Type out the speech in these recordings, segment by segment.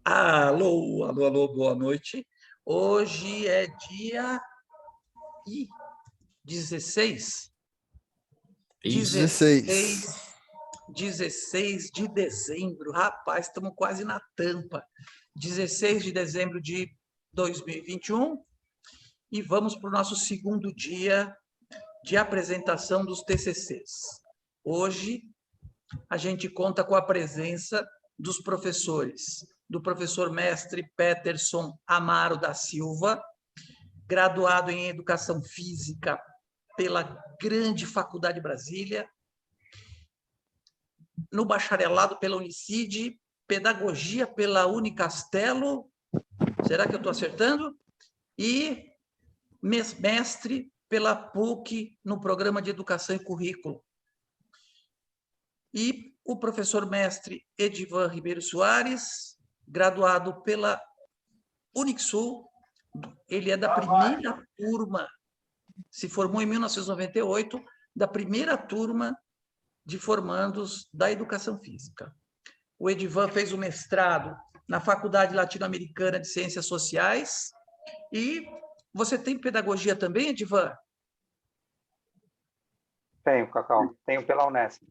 Alô, alô, alô, boa noite. Hoje é dia 16, 16. 16 de dezembro. Rapaz, estamos quase na tampa. 16 de dezembro de 2021 e vamos para o nosso segundo dia de apresentação dos TCCs. Hoje a gente conta com a presença dos professores, do professor mestre Peterson Amaro da Silva, graduado em Educação Física pela Grande Faculdade Brasília, no bacharelado pela Unicid, Pedagogia pela Unicastelo, será que eu estou acertando? E mestre pela PUC no Programa de Educação e Currículo. E o professor mestre Edivan Ribeiro Soares, graduado pela Unixul, ele é da primeira turma, se formou em 1998, da primeira turma de formandos da Educação Física. O Edivan fez o mestrado na Faculdade Latino-Americana de Ciências Sociais. E você tem pedagogia também, Edivan? Tenho, Cacau. Tenho pela Unesp.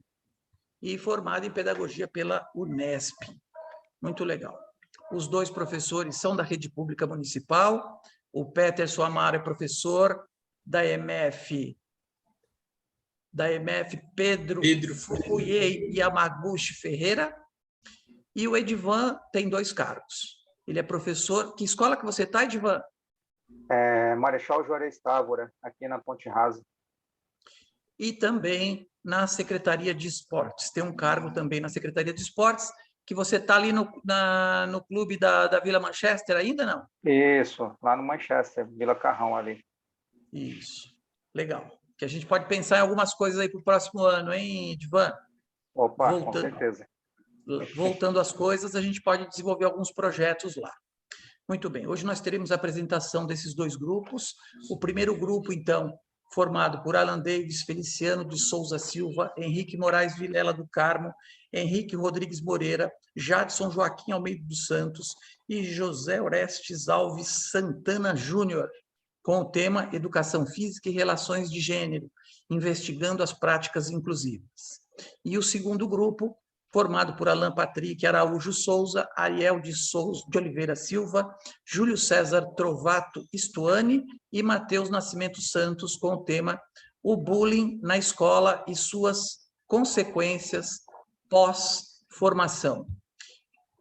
E formado em pedagogia pela Unesp. Muito legal. Os dois professores são da rede pública municipal. O Peterson Amaro é professor da EMF Pedro Fuyei Yamaguchi Ferreira. E o Edivan tem 2 cargos. Ele é professor. Que escola que você está, Edivan? Marechal Juarez Távora, aqui na Ponte Rasa. E também na Secretaria de Esportes. Tem um cargo também na Secretaria de Esportes, que você está ali no clube da Vila Manchester ainda, não? Isso, lá no Manchester, Vila Carrão ali. Isso, legal. Que a gente pode pensar em algumas coisas aí para o próximo ano, hein, Edivan? Opa, com certeza. Voltando às coisas, a gente pode desenvolver alguns projetos lá. Muito bem, hoje nós teremos a apresentação desses 2 grupos. O primeiro grupo, então, formado por Alan Davis, Feliciano de Souza Silva, Henrique Moraes Vilela do Carmo, Henrique Rodrigues Moreira, Jadson Joaquim Almeida dos Santos e José Orestes Alves Santana Júnior, com o tema Educação Física e Relações de Gênero, investigando as práticas inclusivas. E o segundo grupo, formado por Alan Patrick Araújo Souza, Ariel de Oliveira Silva, Júlio César Trovato Stuani e Matheus Nascimento Santos, com o tema O Bullying na Escola e suas consequências pós-formação.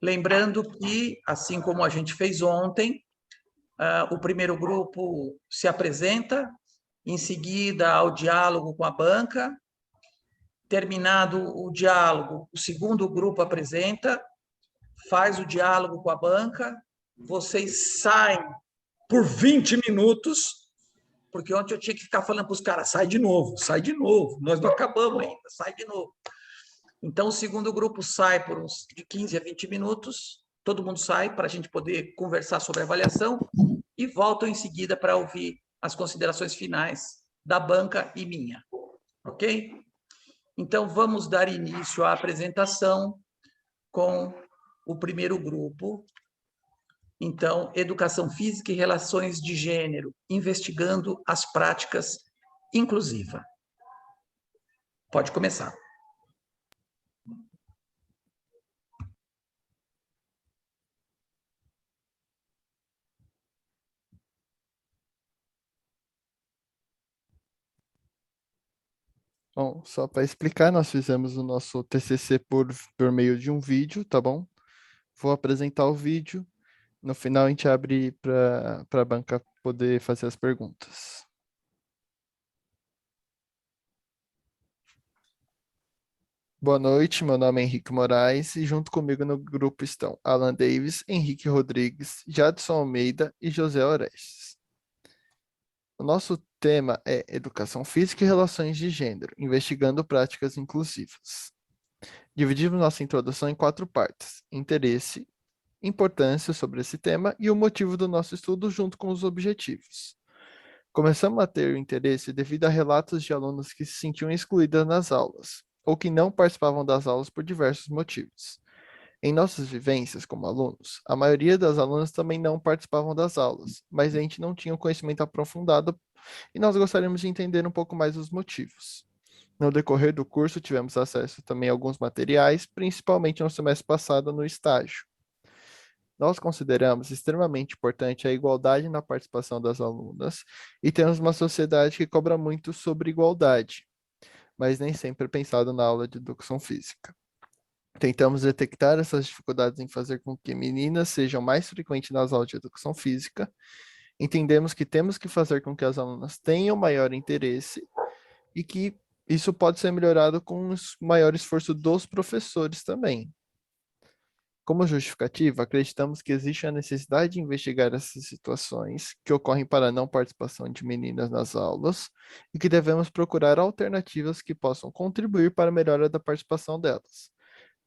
Lembrando que, assim como a gente fez ontem, o primeiro grupo se apresenta, em seguida ao diálogo com a banca. Terminado o diálogo, o segundo grupo apresenta, faz o diálogo com a banca, vocês saem por 20 minutos, porque ontem eu tinha que ficar falando para os caras, sai de novo, nós não acabamos ainda, sai de novo. Então, o segundo grupo sai por uns de 15 a 20 minutos, todo mundo sai para a gente poder conversar sobre a avaliação e voltam em seguida para ouvir as considerações finais da banca e minha, ok? Então, vamos dar início à apresentação com o primeiro grupo. Então, Educação Física e Relações de Gênero, investigando as práticas inclusivas. Pode começar. Bom, só para explicar, nós fizemos o nosso TCC por meio de um vídeo, tá bom? Vou apresentar o vídeo. No final, a gente abre para a banca poder fazer as perguntas. Boa noite, meu nome é Henrique Moraes e junto comigo no grupo estão Alan Davis, Henrique Rodrigues, Jadson Almeida e José Orestes. O nosso tema é Educação Física e Relações de Gênero, investigando práticas inclusivas. Dividimos nossa introdução em 4 partes: interesse, importância sobre esse tema e o motivo do nosso estudo junto com os objetivos. Começamos a ter o interesse devido a relatos de alunos que se sentiam excluídos nas aulas, ou que não participavam das aulas por diversos motivos. Em nossas vivências como alunos, a maioria das alunas também não participavam das aulas, mas a gente não tinha um conhecimento aprofundado e nós gostaríamos de entender um pouco mais os motivos. No decorrer do curso, tivemos acesso também a alguns materiais, principalmente no semestre passado no estágio. Nós consideramos extremamente importante a igualdade na participação das alunas e temos uma sociedade que cobra muito sobre igualdade, mas nem sempre é pensado na aula de educação física. Tentamos detectar essas dificuldades em fazer com que meninas sejam mais frequentes nas aulas de educação física. Entendemos que temos que fazer com que as alunas tenham maior interesse e que isso pode ser melhorado com o maior esforço dos professores também. Como justificativa, acreditamos que existe a necessidade de investigar essas situações que ocorrem para a não participação de meninas nas aulas e que devemos procurar alternativas que possam contribuir para a melhora da participação delas.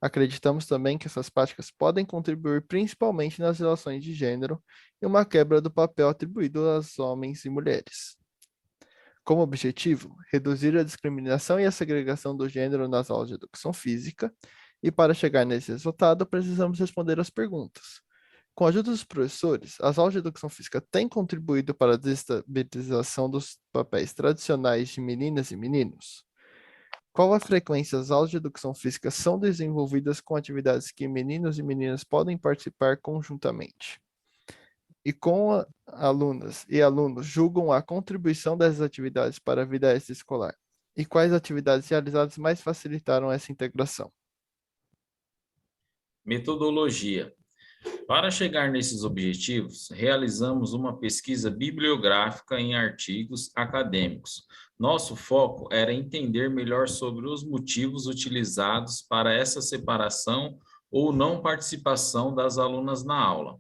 Acreditamos também que essas práticas podem contribuir principalmente nas relações de gênero e uma quebra do papel atribuído aos homens e mulheres. Como objetivo, reduzir a discriminação e a segregação do gênero nas aulas de educação física, e para chegar nesse resultado, precisamos responder às perguntas. Com a ajuda dos professores, as aulas de educação física têm contribuído para a desestabilização dos papéis tradicionais de meninas e meninos? Qual a frequência as aulas de educação física são desenvolvidas com atividades que meninos e meninas podem participar conjuntamente? E como alunas e alunos julgam a contribuição dessas atividades para a vida extraescolar? E quais atividades realizadas mais facilitaram essa integração? Metodologia. Para chegar nesses objetivos, realizamos uma pesquisa bibliográfica em artigos acadêmicos. Nosso foco era entender melhor sobre os motivos utilizados para essa separação ou não participação das alunas na aula.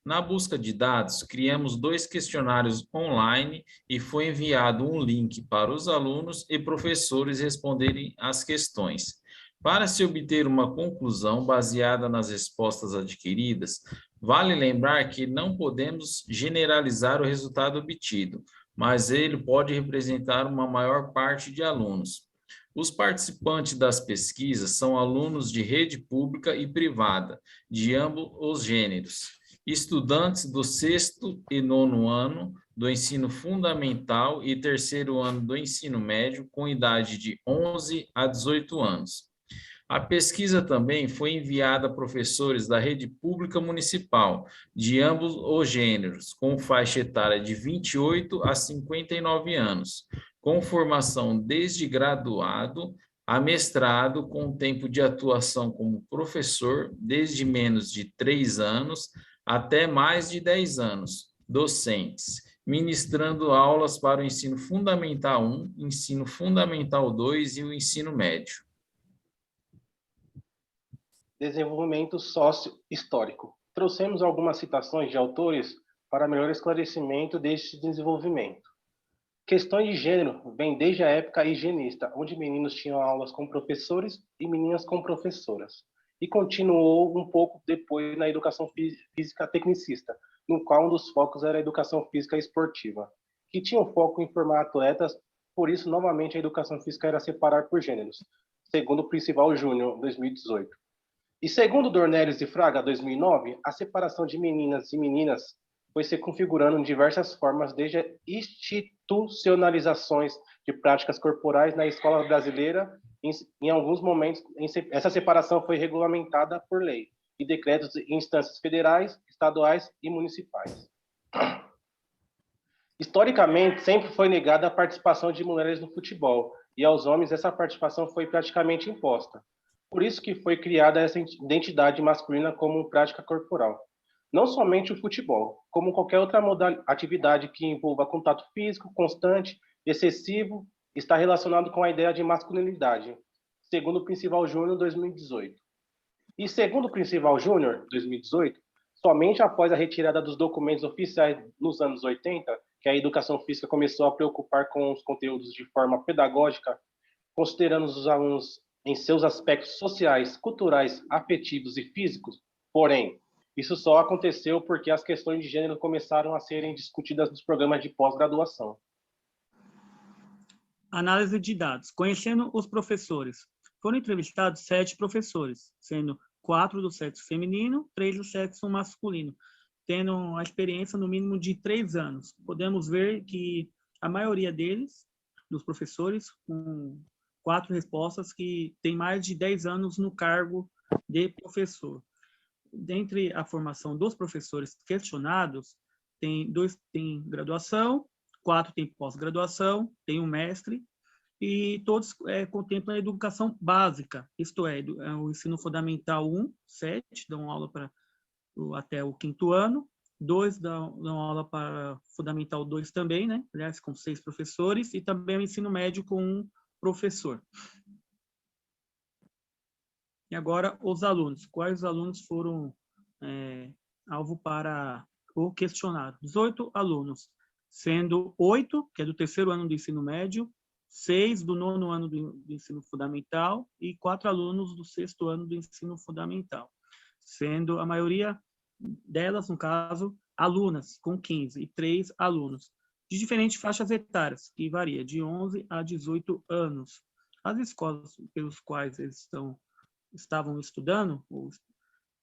Na busca de dados, criamos 2 questionários online e foi enviado um link para os alunos e professores responderem às questões. Para se obter uma conclusão baseada nas respostas adquiridas, vale lembrar que não podemos generalizar o resultado obtido, mas ele pode representar uma maior parte de alunos. Os participantes das pesquisas são alunos de rede pública e privada, de ambos os gêneros, estudantes do 6º e 9º ano do ensino fundamental e 3º ano do ensino médio, com idade de 11 a 18 anos. A pesquisa também foi enviada a professores da rede pública municipal, de ambos os gêneros, com faixa etária de 28 a 59 anos, com formação desde graduado a mestrado, com tempo de atuação como professor desde menos de 3 anos até mais de 10 anos, docentes, ministrando aulas para o ensino fundamental 1, ensino fundamental 2 e o ensino médio. Desenvolvimento sócio-histórico. Trouxemos algumas citações de autores para melhor esclarecimento deste desenvolvimento. Questões de gênero vêm desde a época higienista, onde meninos tinham aulas com professores e meninas com professoras, e continuou um pouco depois na educação física tecnicista, no qual um dos focos era a educação física esportiva, que tinha um foco em formar atletas, por isso, novamente, a educação física era separar por gêneros, segundo o Principal Júnior, 2018. E segundo Dornelles e Fraga, 2009, a separação de meninas e meninas foi se configurando em diversas formas, desde a institucionalizações de práticas corporais na escola brasileira. Em alguns momentos, essa separação foi regulamentada por lei e decretos em instâncias federais, estaduais e municipais. Historicamente, sempre foi negada a participação de mulheres no futebol, e aos homens essa participação foi praticamente imposta. Por isso que foi criada essa identidade masculina como prática corporal. Não somente o futebol, como qualquer outra atividade que envolva contato físico constante, excessivo, está relacionado com a ideia de masculinidade, segundo o Principal Júnior, 2018. E segundo o Principal Júnior, 2018, somente após a retirada dos documentos oficiais nos anos 80, que a educação física começou a preocupar com os conteúdos de forma pedagógica, considerando os alunos em seus aspectos sociais, culturais, afetivos e físicos. Porém, isso só aconteceu porque as questões de gênero começaram a serem discutidas nos programas de pós-graduação. Análise de dados. Conhecendo os professores. Foram entrevistados 7 professores, sendo 4 do sexo feminino, 3 do sexo masculino, tendo a experiência no mínimo de 3 anos. Podemos ver que a maioria deles, dos professores, com 4 respostas, que tem mais de 10 anos no cargo de professor. Dentre a formação dos professores questionados, tem 2 tem graduação, 4 tem pós-graduação, tem um mestre, e todos contemplam a educação básica, isto é, o ensino fundamental 1, 7, dão aula até o 5º ano, 2 dão aula para fundamental 2 também, né? Aliás, com 6 professores, e também o ensino médio com 1 professor. E agora, os alunos. Quais alunos foram alvo para o questionário? 18 alunos, sendo 8, que é do 3º ano do ensino médio, 6 do 9º ano do ensino fundamental e 4 alunos do 6º ano do ensino fundamental, sendo a maioria delas, no caso, alunas, com 15, e 3 alunos, de diferentes faixas etárias, que varia de 11 a 18 anos. As escolas pelos quais eles estavam estudando,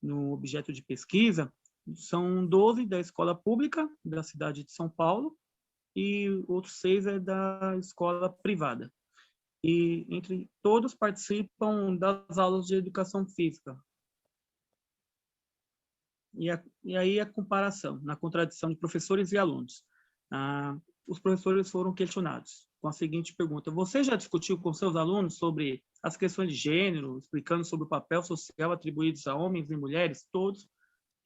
no objeto de pesquisa, são 12 da escola pública da cidade de São Paulo, e outros 6 é da escola privada. E entre todos participam das aulas de educação física. E aí a comparação, na contradição de professores e alunos. Os professores foram questionados com a seguinte pergunta: você já discutiu com seus alunos sobre as questões de gênero, explicando sobre o papel social atribuído a homens e mulheres? Todos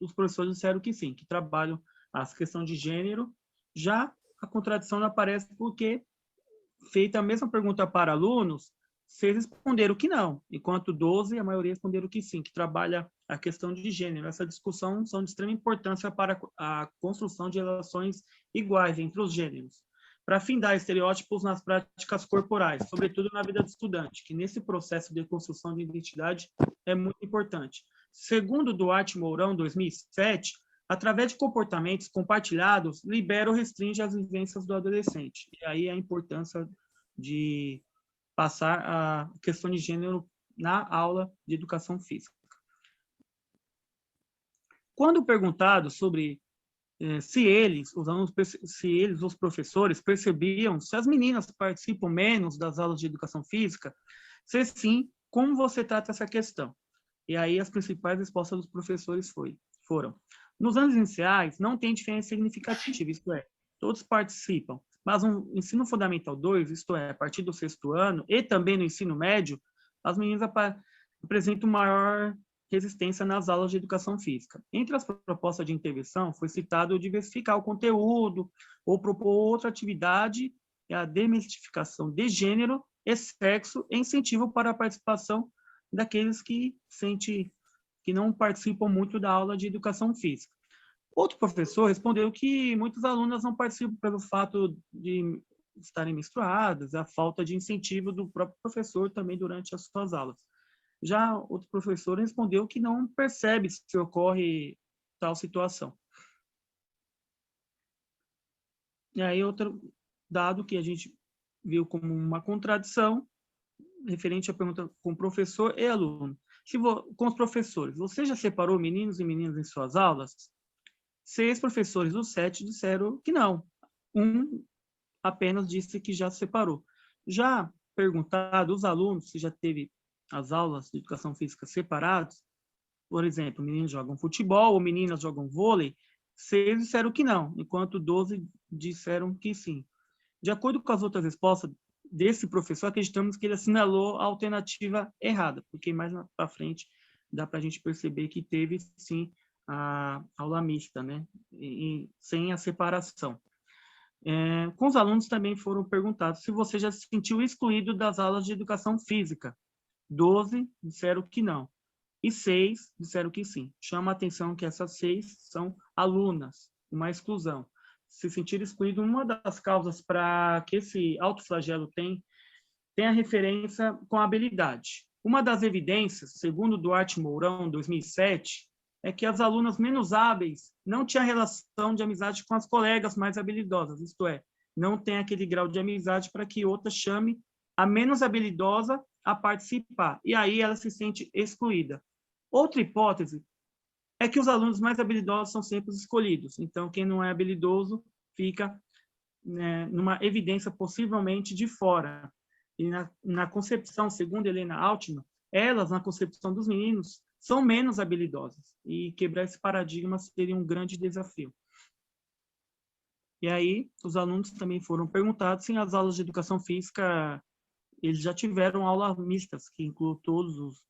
os professores disseram que sim, que trabalham as questões de gênero. Já a contradição não aparece porque, feita a mesma pergunta para alunos, 6 responderam que não, enquanto 12, a maioria responderam que sim, que trabalha a questão de gênero. Essa discussão são de extrema importância para a construção de relações iguais entre os gêneros, para findar estereótipos nas práticas corporais, sobretudo na vida do estudante, que nesse processo de construção de identidade é muito importante. Segundo Duarte Mourão, 2007, através de comportamentos compartilhados, libera ou restringe as vivências do adolescente. E aí a importância de passar a questão de gênero na aula de educação física. Quando perguntado sobre se eles, os professores, percebiam se as meninas participam menos das aulas de educação física, se sim, como você trata essa questão? E aí as principais respostas dos professores foram: nos anos iniciais, não tem diferença significativa, isto é, todos participam, mas no ensino fundamental 2, isto é, a partir do 6º ano, e também no ensino médio, as meninas apresentam maior resistência nas aulas de educação física. Entre as propostas de intervenção, foi citado diversificar o conteúdo, ou propor outra atividade, a desmistificação de gênero e sexo, e incentivo para a participação daqueles que não participam muito da aula de educação física. Outro professor respondeu que muitas alunas não participam pelo fato de estarem menstruadas, a falta de incentivo do próprio professor também durante as suas aulas. Já outro professor respondeu que não percebe se ocorre tal situação. E aí outro dado que a gente viu como uma contradição, referente à pergunta com professor e aluno. Com os professores, você já separou meninos e meninas em suas aulas? 6 professores dos 7 disseram que não. 1 apenas disse que já separou. Já perguntado os alunos se já teve as aulas de educação física separadas, por exemplo, meninos jogam futebol ou meninas jogam vôlei, 6 disseram que não, enquanto 12 disseram que sim. De acordo com as outras respostas desse professor, acreditamos que ele assinalou a alternativa errada, porque mais para frente dá para a gente perceber que teve sim a aula mista, né? Sem a separação. Com os alunos também foram perguntados se você já se sentiu excluído das aulas de educação física. 12 disseram que não, e 6 disseram que sim. Chama a atenção que essas 6 são alunas, uma exclusão. Se sentir excluído, uma das causas para que esse autoflagelo tem a referência com a habilidade. Uma das evidências, segundo Duarte Mourão, 2007, é que as alunas menos hábeis não tinham relação de amizade com as colegas mais habilidosas, isto é, não tem aquele grau de amizade para que outra chame a menos habilidosa a participar, e aí ela se sente excluída. Outra hipótese é que os alunos mais habilidosos são sempre os escolhidos. Então, quem não é habilidoso fica, né, numa evidência possivelmente de fora. E na concepção, segundo Helena Altman, elas, na concepção dos meninos, são menos habilidosas. E quebrar esse paradigma seria um grande desafio. E aí, os alunos também foram perguntados se as aulas de educação física, eles já tiveram aulas mistas, que incluem todos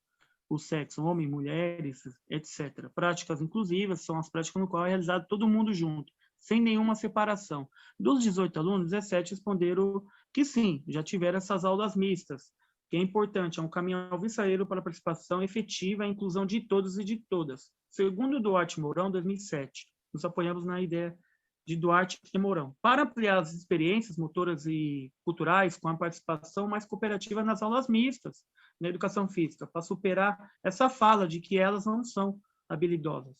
os sexos, homens, mulheres, etc. Práticas inclusivas são as práticas no qual é realizado todo mundo junto, sem nenhuma separação. Dos 18 alunos, 17 responderam que sim, já tiveram essas aulas mistas, que é importante, é um caminho alvissareiro para a participação efetiva e a inclusão de todos e de todas. Segundo Duarte Mourão, 2007, nos apoiamos na ideia de Duarte e Mourão, para ampliar as experiências motoras e culturais com a participação mais cooperativa nas aulas mistas, na educação física, para superar essa fala de que elas não são habilidosas.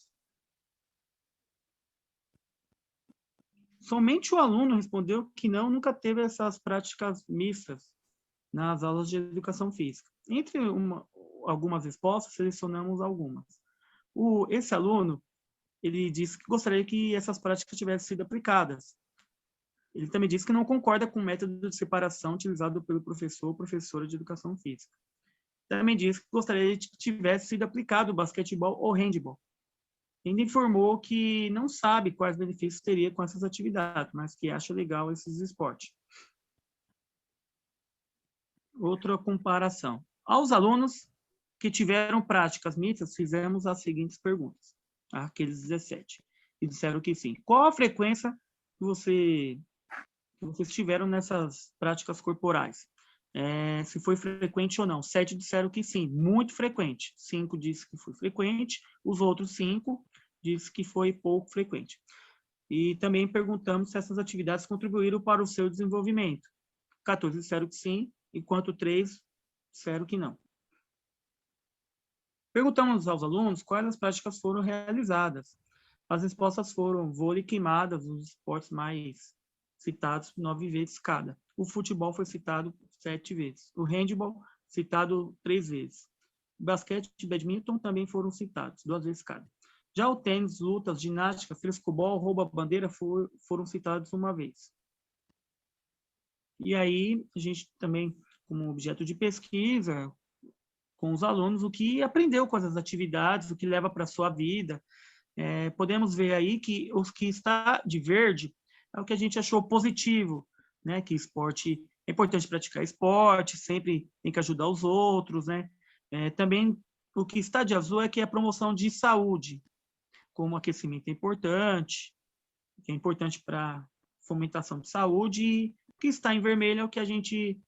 Somente o aluno respondeu que não, nunca teve essas práticas mistas nas aulas de educação física. Entre algumas respostas, selecionamos algumas. Esse aluno, ele disse que gostaria que essas práticas tivessem sido aplicadas. Ele também disse que não concorda com o método de separação utilizado pelo professor ou professora de educação física. Também disse que gostaria que tivesse sido aplicado o basquetebol ou handebol. Ainda informou que não sabe quais benefícios teria com essas atividades, mas que acha legal esses esportes. Outra comparação. Aos alunos que tiveram práticas mistas, fizemos as seguintes perguntas. Aqueles 17. E disseram que sim. Qual a frequência que vocês tiveram nessas práticas corporais? Se foi frequente ou não. 7 disseram que sim, muito frequente. 5 disse que foi frequente, os outros 5 disse que foi pouco frequente. E também perguntamos se essas atividades contribuíram para o seu desenvolvimento. 14 disseram que sim, enquanto 3 disseram que não. Perguntamos aos alunos quais as práticas foram realizadas. As respostas foram vôlei, queimadas, os esportes mais citados 9 vezes cada. O futebol foi citado 7 vezes. O handebol, citado 3 vezes. O basquete e badminton também foram citados, 2 vezes cada. Já o tênis, lutas, ginástica, frescobol, rouba-bandeira foram citados 1 vez. E aí, a gente também, como objeto de pesquisa, com os alunos, o que aprendeu com essas atividades, o que leva para a sua vida. Podemos ver aí que os que está de verde é o que a gente achou positivo, né? Que esporte, é importante praticar esporte, sempre tem que ajudar os outros, né? Também o que está de azul é que é a promoção de saúde, como aquecimento é importante, que é importante para fomentação de saúde, e o que está em vermelho é o que a gente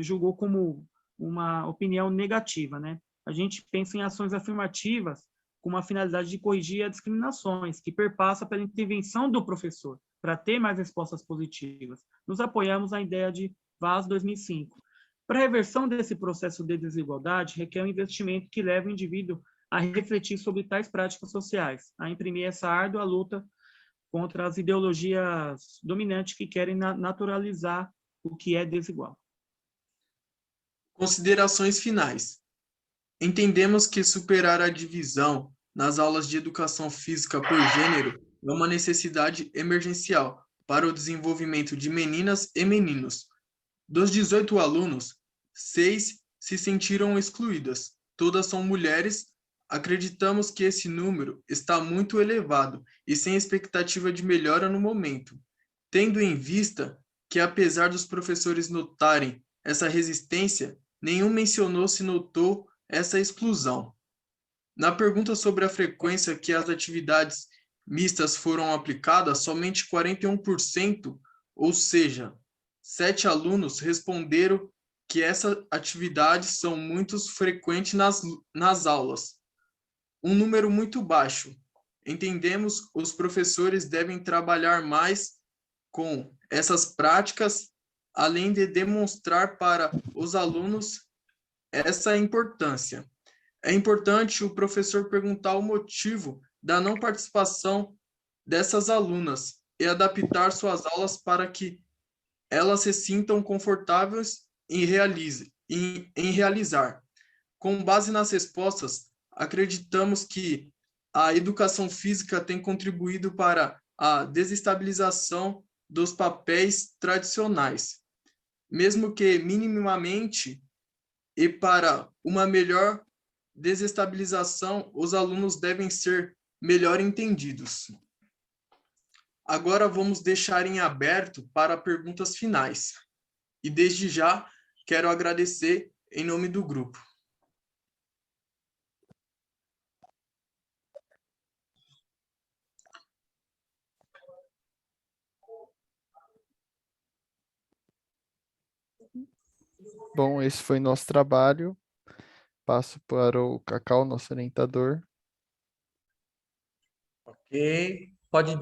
julgou como uma opinião negativa, né? A gente pensa em ações afirmativas com uma finalidade de corrigir as discriminações, que perpassa pela intervenção do professor, para ter mais respostas positivas. Nos apoiamos na ideia de Vaz 2005. Para a reversão desse processo de desigualdade, requer um investimento que leve o indivíduo a refletir sobre tais práticas sociais, a imprimir essa árdua luta contra as ideologias dominantes que querem naturalizar o que é desigual. Considerações finais. Entendemos que superar a divisão nas aulas de educação física por gênero é uma necessidade emergencial para o desenvolvimento de meninas e meninos. Dos 18 alunos, 6 se sentiram excluídas. Todas são mulheres. Acreditamos que esse número está muito elevado e sem expectativa de melhora no momento, tendo em vista que, apesar dos professores notarem essa resistência, nenhum mencionou se notou essa exclusão. Na pergunta sobre a frequência que as atividades mistas foram aplicadas, somente 41%, ou seja, 7 alunos responderam que essas atividades são muito frequentes nas aulas. Um número muito baixo. Entendemos os professores devem trabalhar mais com essas práticas, além de demonstrar para os alunos essa importância. É importante o professor perguntar o motivo da não participação dessas alunas e adaptar suas aulas para que elas se sintam confortáveis em realizar. Com base nas respostas, acreditamos que a educação física tem contribuído para a desestabilização dos papéis tradicionais, mesmo que minimamente, e para uma melhor desestabilização, os alunos devem ser melhor entendidos. Agora vamos deixar em aberto para perguntas finais. E desde já quero agradecer em nome do grupo. Bom, esse foi nosso trabalho. Passo para o Cacau, nosso orientador. Ok. Pode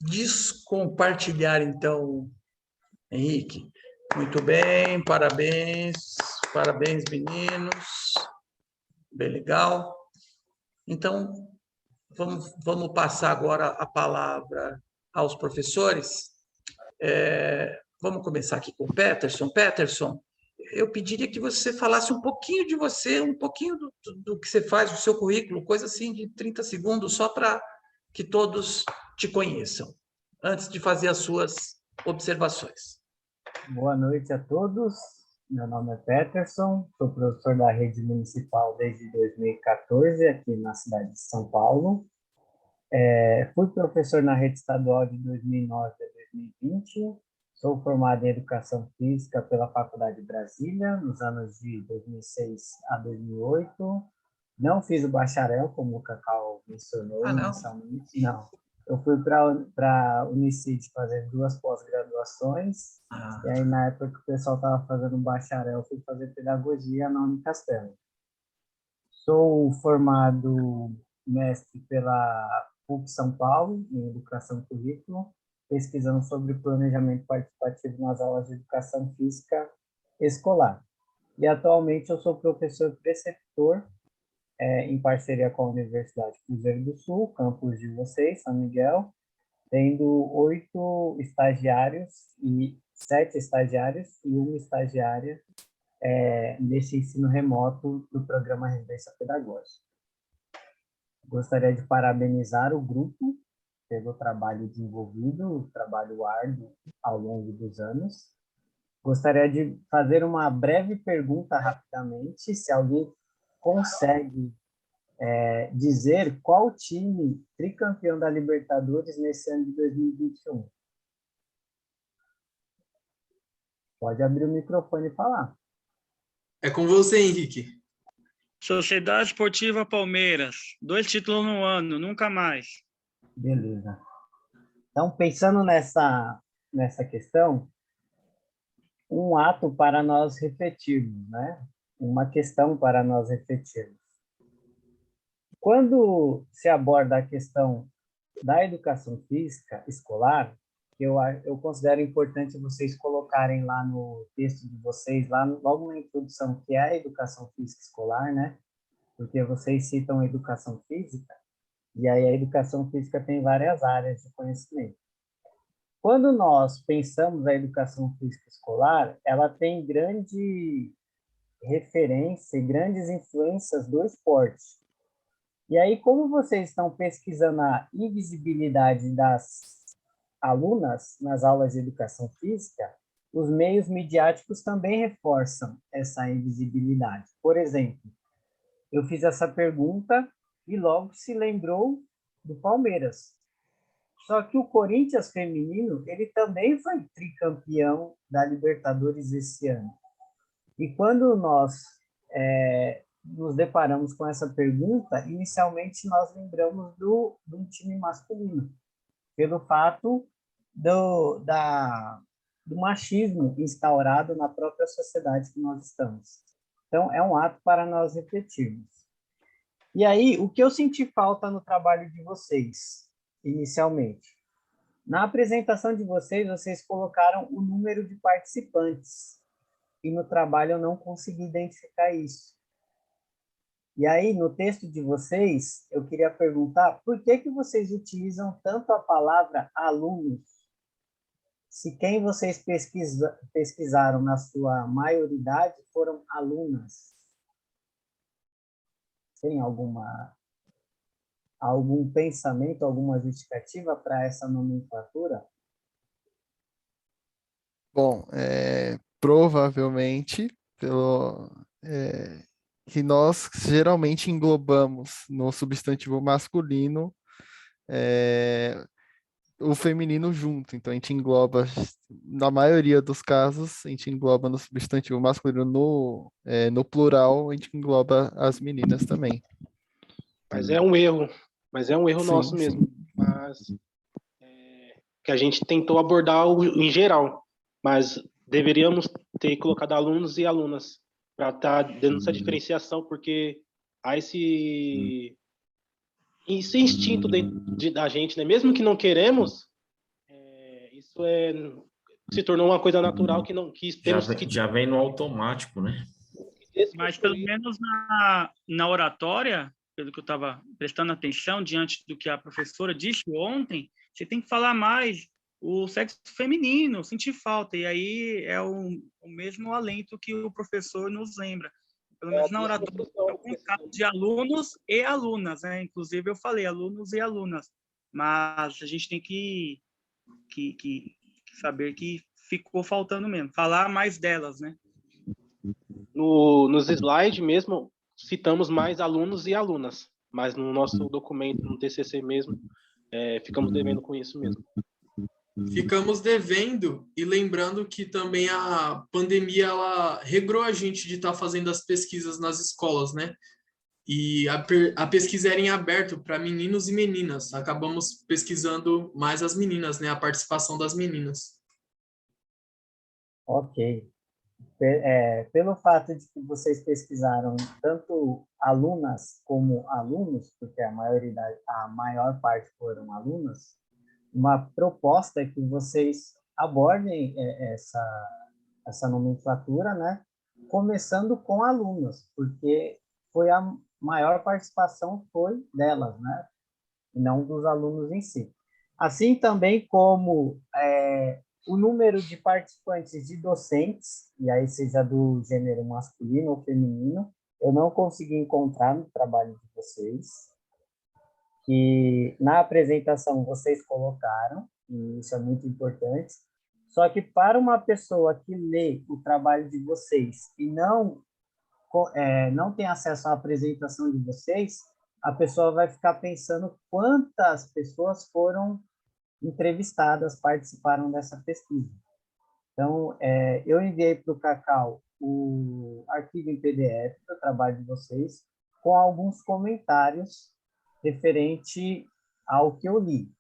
descompartilhar, então, Henrique. Muito bem, parabéns. Parabéns, meninos. Bem legal. Então, vamos passar agora a palavra aos professores. Vamos começar aqui com o Peterson. Peterson, eu pediria que você falasse um pouquinho de você, um pouquinho do que você faz, do seu currículo, coisa assim de 30 segundos, só para que todos te conheçam, antes de fazer as suas observações. Boa noite a todos. Meu nome é Peterson, sou professor da rede municipal desde 2014, aqui na cidade de São Paulo. Fui professor na rede estadual de 2009 a 2020. Sou formado em Educação Física pela Faculdade de Brasília, nos anos de 2006 a 2008. Não fiz o bacharel, como o Cacau mencionou inicialmente. Não. Eu fui para a Unicid fazer 2 pós-graduações. E aí, na época que o pessoal estava fazendo bacharel, eu fui fazer pedagogia na Unicastelo. Sou formado mestre pela PUC São Paulo, em Educação e Currículo, pesquisando sobre planejamento participativo nas aulas de educação física escolar. E atualmente eu sou professor preceptor, em parceria com a Universidade Cruzeiro do Sul, campus de vocês, São Miguel, tendo 8 estagiários e 7 estagiários e 1 estagiária nesse ensino remoto do programa Residência Pedagógica. Gostaria de parabenizar o grupo pelo trabalho desenvolvido, o trabalho árduo ao longo dos anos. Gostaria de fazer uma breve pergunta rapidamente, se alguém consegue dizer qual time tricampeão da Libertadores nesse ano de 2021. Pode abrir o microfone e falar. É com você, Henrique. Sociedade Esportiva Palmeiras. 2 títulos no ano, nunca mais. Beleza. Então, pensando nessa questão, um ato para nós refletirmos, né? Uma questão para nós refletirmos. Quando se aborda a questão da educação física escolar, eu considero importante vocês colocarem lá no texto de vocês, logo na introdução, que é a educação física escolar, né? Porque vocês citam educação física, e aí a educação física tem várias áreas de conhecimento. Quando nós pensamos a educação física escolar, ela tem grande referência e grandes influências do esporte. E aí, como vocês estão pesquisando a invisibilidade das alunas nas aulas de educação física, os meios midiáticos também reforçam essa invisibilidade. Por exemplo, eu fiz essa pergunta e logo se lembrou do Palmeiras. Só que o Corinthians feminino, ele também foi tricampeão da Libertadores esse ano. E quando nós nos deparamos com essa pergunta, inicialmente nós lembramos do time masculino, pelo fato do machismo instaurado na própria sociedade que nós estamos. Então, é um ato para nós refletirmos. E aí, o que eu senti falta no trabalho de vocês, inicialmente? Na apresentação de vocês colocaram o número de participantes, e no trabalho eu não consegui identificar isso. E aí, no texto de vocês, eu queria perguntar por que vocês utilizam tanto a palavra alunos, se quem vocês pesquisaram na sua maioridade foram alunas. tem algum pensamento, alguma justificativa para essa nomenclatura? Bom, provavelmente que nós geralmente englobamos no substantivo masculino é, o feminino junto. Então, a gente engloba, na maioria dos casos, a gente engloba no substantivo masculino, no plural, a gente engloba as meninas também. Mas é um erro. Mas é um erro Sim, nosso sim. mesmo. Mas que a gente tentou abordar em geral. Mas deveríamos ter colocado alunos e alunas para estar dando essa diferenciação, porque há esse instinto da gente, né? Mesmo que não queremos, isso se tornou uma coisa natural que temos que Já vem no automático, né? Mas pelo menos na oratória, pelo que eu estava prestando atenção diante do que a professora disse ontem, você tem que falar mais o sexo feminino, sentir falta. E aí é o mesmo alento que o professor nos lembra. Pelo menos na oratória, alguns casos de alunos e alunas, né? Inclusive eu falei alunos e alunas, mas a gente tem que saber que ficou faltando mesmo, falar mais delas, né? Nos slides mesmo, citamos mais alunos e alunas, mas no nosso documento, no TCC mesmo, ficamos devendo com isso mesmo. Ficamos devendo e lembrando que também a pandemia ela regrou a gente de estar fazendo as pesquisas nas escolas, né? E a pesquisa era em aberto para meninos e meninas. Acabamos pesquisando mais as meninas, né? A participação das meninas. Ok. Pelo fato de que vocês pesquisaram tanto alunas como alunos, porque a maior parte foram alunas, uma proposta é que vocês abordem essa nomenclatura, né? Começando com alunos, porque a maior participação foi delas, né? E não dos alunos em si. Assim também como o número de participantes de docentes, e aí seja do gênero masculino ou feminino, eu não consegui encontrar no trabalho de vocês, que na apresentação vocês colocaram, e isso é muito importante, só que para uma pessoa que lê o trabalho de vocês e não tem acesso à apresentação de vocês, a pessoa vai ficar pensando quantas pessoas foram entrevistadas, participaram dessa pesquisa. Então, eu enviei para o Cacau o arquivo em PDF do trabalho de vocês, com alguns comentários referente ao que eu li.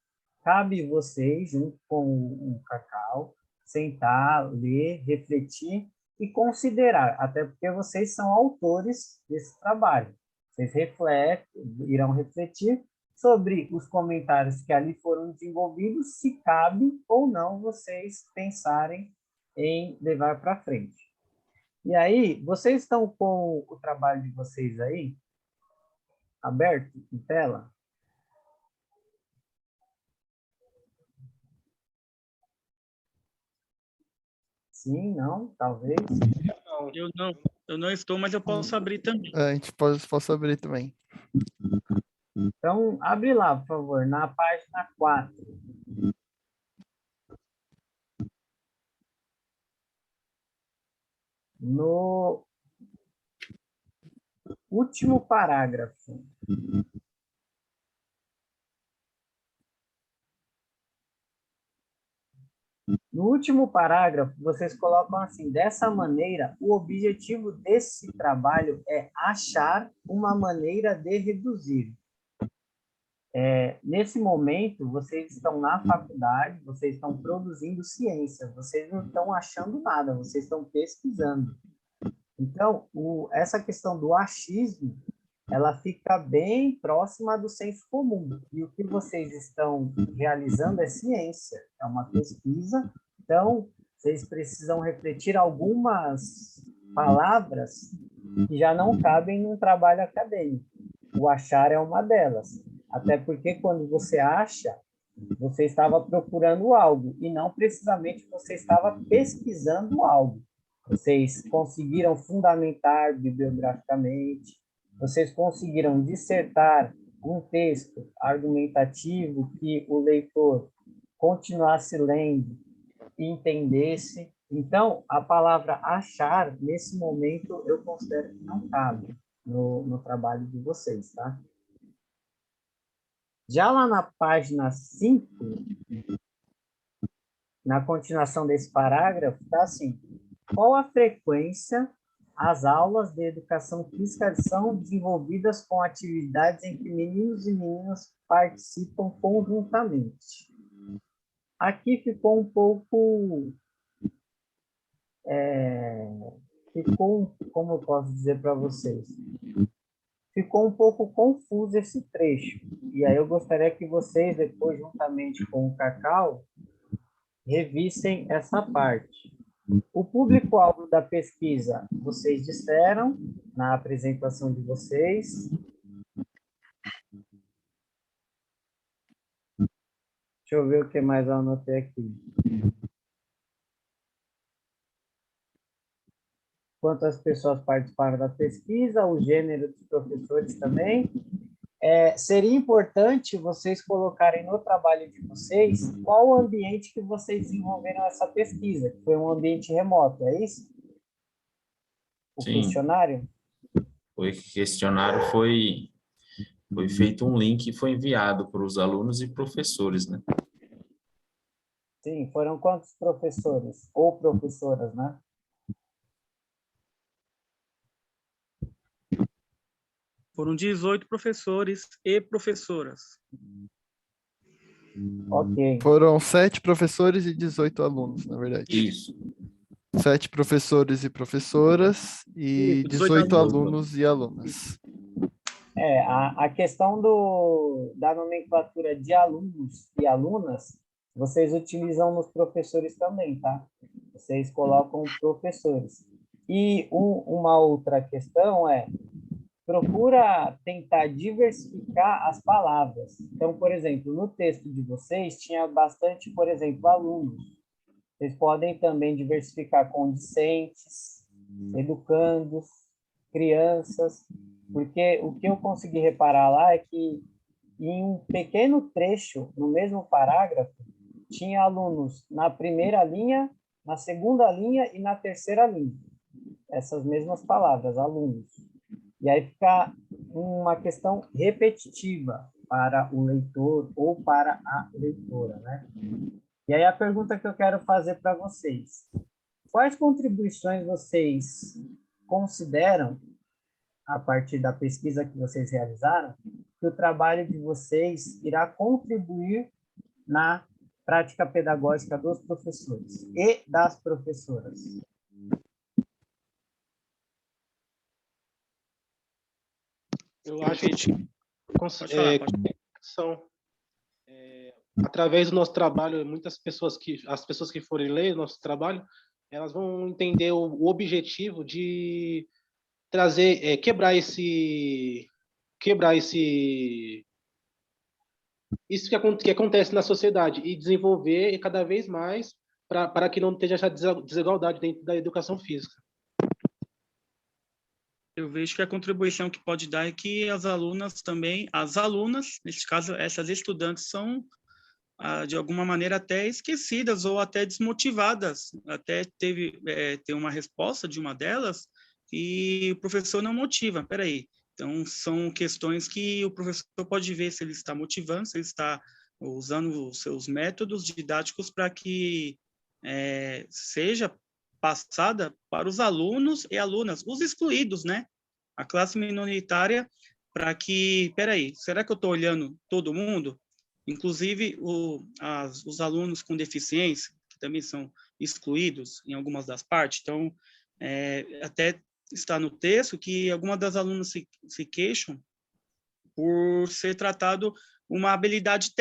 Cabe vocês, junto com o Cacau, sentar, ler, refletir e considerar, até porque vocês são autores desse trabalho. Vocês irão refletir sobre os comentários que ali foram desenvolvidos, se cabe ou não vocês pensarem em levar para frente. E aí, vocês estão com o trabalho de vocês aí aberto em tela? Sim, não, talvez. Eu não estou, mas eu posso abrir também. A gente posso abrir também. Então, abre lá, por favor, na página 4. No último parágrafo. No último parágrafo, vocês colocam assim: dessa maneira, o objetivo desse trabalho é achar uma maneira de reduzir. Nesse momento, vocês estão na faculdade, vocês estão produzindo ciência, vocês não estão achando nada, vocês estão pesquisando. Então, essa questão do achismo, ela fica bem próxima do senso comum. E o que vocês estão realizando é ciência, é uma pesquisa. Então, vocês precisam refletir algumas palavras que já não cabem num trabalho acadêmico. O achar é uma delas. Até porque quando você acha, você estava procurando algo e não precisamente você estava pesquisando algo. Vocês conseguiram fundamentar bibliograficamente, vocês conseguiram dissertar um texto argumentativo que o leitor continuasse lendo e entendesse. Então, a palavra achar, nesse momento, eu considero que não cabe no trabalho de vocês, tá? Já lá na página 5, na continuação desse parágrafo, está assim: qual a frequência as aulas de educação física são desenvolvidas com atividades em que meninos e meninas participam conjuntamente? Aqui ficou um pouco... como eu posso dizer para vocês? Ficou um pouco confuso esse trecho. E aí eu gostaria que vocês, depois, juntamente com o Cacau, revissem essa parte. O público-alvo da pesquisa, vocês disseram na apresentação de vocês. Deixa eu ver o que mais eu anotei aqui. Quantas pessoas participaram da pesquisa, o gênero dos professores também. Seria importante vocês colocarem no trabalho de vocês qual o ambiente que vocês desenvolveram essa pesquisa, que foi um ambiente remoto, é isso? O Sim. questionário? O questionário foi feito um link e foi enviado para os alunos e professores, né? Sim, foram quantos professores? Ou professoras, né? Foram 18 professores e professoras. Ok. Foram 7 professores e 18 alunos, na verdade. Isso. 7 professores e professoras e Isso, 18 18 alunos e alunas. A questão da nomenclatura de alunos e alunas, vocês utilizam nos professores também, tá? Vocês colocam professores. E uma outra questão procura tentar diversificar as palavras. Então, por exemplo, no texto de vocês tinha bastante, por exemplo, alunos. Vocês podem também diversificar com discentes, educandos, crianças, porque o que eu consegui reparar lá é que em um pequeno trecho, no mesmo parágrafo, tinha alunos na primeira linha, na segunda linha e na terceira linha. Essas mesmas palavras, alunos. E aí fica uma questão repetitiva para o leitor ou para a leitora, né? E aí a pergunta que eu quero fazer para vocês: quais contribuições vocês consideram, a partir da pesquisa que vocês realizaram, que o trabalho de vocês irá contribuir na prática pedagógica dos professores e das professoras? Eu acho que Pode falar, são através do nosso trabalho, as pessoas que forem ler o nosso trabalho, elas vão entender o objetivo de trazer, quebrar isso que acontece na sociedade e desenvolver cada vez mais para que não esteja essa desigualdade dentro da educação física. Eu vejo que a contribuição que pode dar é que as alunas, nesse caso, essas estudantes são, de alguma maneira, até esquecidas ou até desmotivadas. Até teve uma resposta de uma delas e o professor não motiva. Peraí. Então, são questões que o professor pode ver se ele está motivando, se ele está usando os seus métodos didáticos para que seja passada para os alunos e alunas, os excluídos, né? A classe minoritária, para que, peraí, será que eu estou olhando todo mundo? Inclusive os alunos com deficiência, que também são excluídos em algumas das partes. Então, até está no texto que algumas das alunas se queixam por ser tratado uma habilidade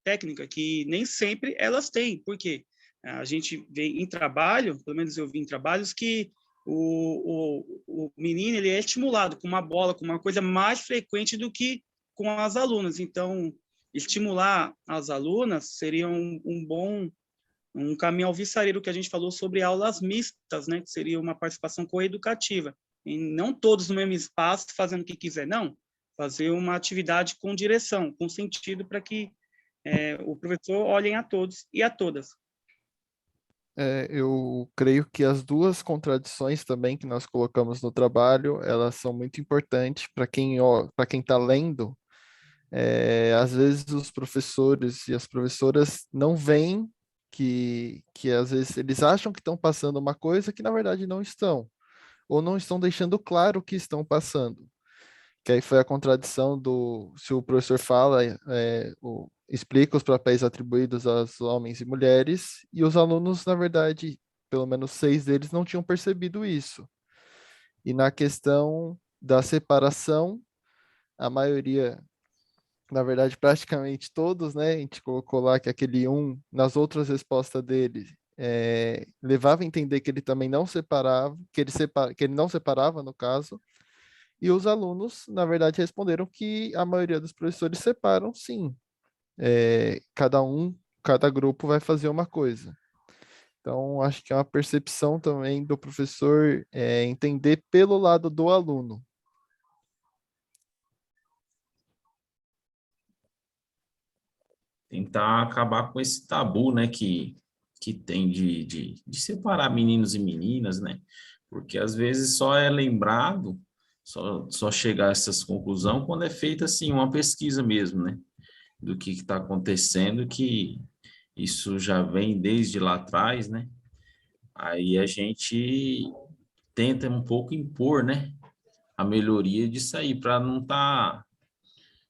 técnica que nem sempre elas têm. Por quê? A gente vê em trabalho, pelo menos eu vi em trabalhos, que o menino ele é estimulado com uma bola, com uma coisa mais frequente do que com as alunas. Então, estimular as alunas seria um caminho alvissareiro que a gente falou sobre aulas mistas, né, que seria uma participação coeducativa. e não todos no mesmo espaço fazendo o que quiser, não. Fazer uma atividade com direção, com sentido, para que o professor olhe a todos e a todas. Eu creio que as duas contradições também que nós colocamos no trabalho, elas são muito importantes para quem está lendo. Às vezes os professores e as professoras não veem que às vezes eles acham que estão passando uma coisa que na verdade não estão, ou não estão deixando claro o que estão passando. Que aí foi a contradição se o professor fala, explica os papéis atribuídos aos homens e mulheres, e os alunos, na verdade, pelo menos 6 deles não tinham percebido isso. E na questão da separação, a maioria, na verdade, praticamente todos, né? A gente colocou lá que aquele nas outras respostas dele, levava a entender que ele também não separava, que ele não separava, no caso, e os alunos, na verdade, responderam que a maioria dos professores separam, sim. Cada grupo vai fazer uma coisa. Então, acho que é uma percepção também do professor entender pelo lado do aluno. Tentar acabar com esse tabu, né, que tem de separar meninos e meninas, né? Porque às vezes só é lembrado, só chegar a essas conclusões quando é feita, assim, uma pesquisa mesmo, né? Do que está acontecendo, que isso já vem desde lá atrás, né? Aí a gente tenta um pouco impor, né, a melhoria disso aí, para não estar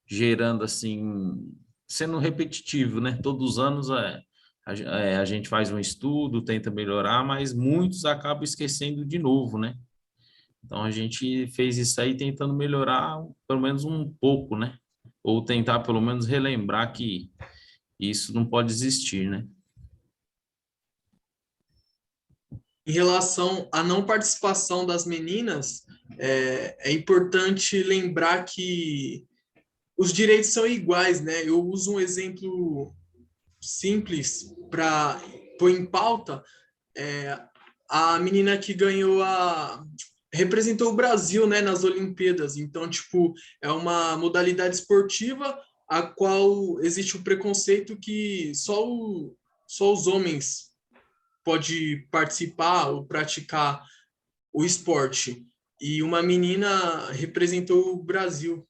gerando assim, sendo repetitivo, né? Todos os anos a gente faz um estudo, tenta melhorar, mas muitos acabam esquecendo de novo, né? Então a gente fez isso aí tentando melhorar pelo menos um pouco, né? Ou tentar pelo menos relembrar que isso não pode existir, né? Em relação à não participação das meninas, é importante lembrar que os direitos são iguais, né? Eu uso um exemplo simples para pôr em pauta. A menina que representou o Brasil, né, nas Olimpíadas. Então, tipo, é uma modalidade esportiva a qual existe o preconceito que só os homens pode participar ou praticar o esporte. E uma menina representou o Brasil.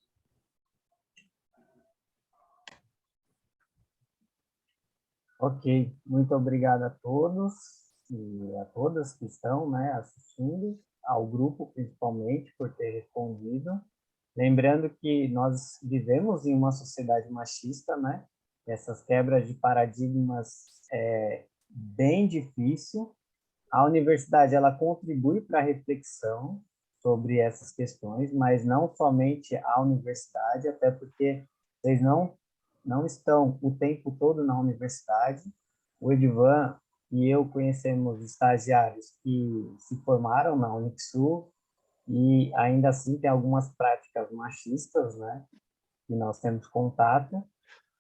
Ok, muito obrigado a todos e a todas que estão, né, assistindo, ao grupo principalmente por ter respondido. Lembrando que nós vivemos em uma sociedade machista, né? Essas quebras de paradigmas é bem difícil. A universidade ela contribui para a reflexão sobre essas questões, mas não somente a universidade, até porque vocês não estão o tempo todo na universidade. O Edvan e eu conhecemos estagiários que se formaram na Unixul e ainda assim tem algumas práticas machistas, né, que nós temos contato.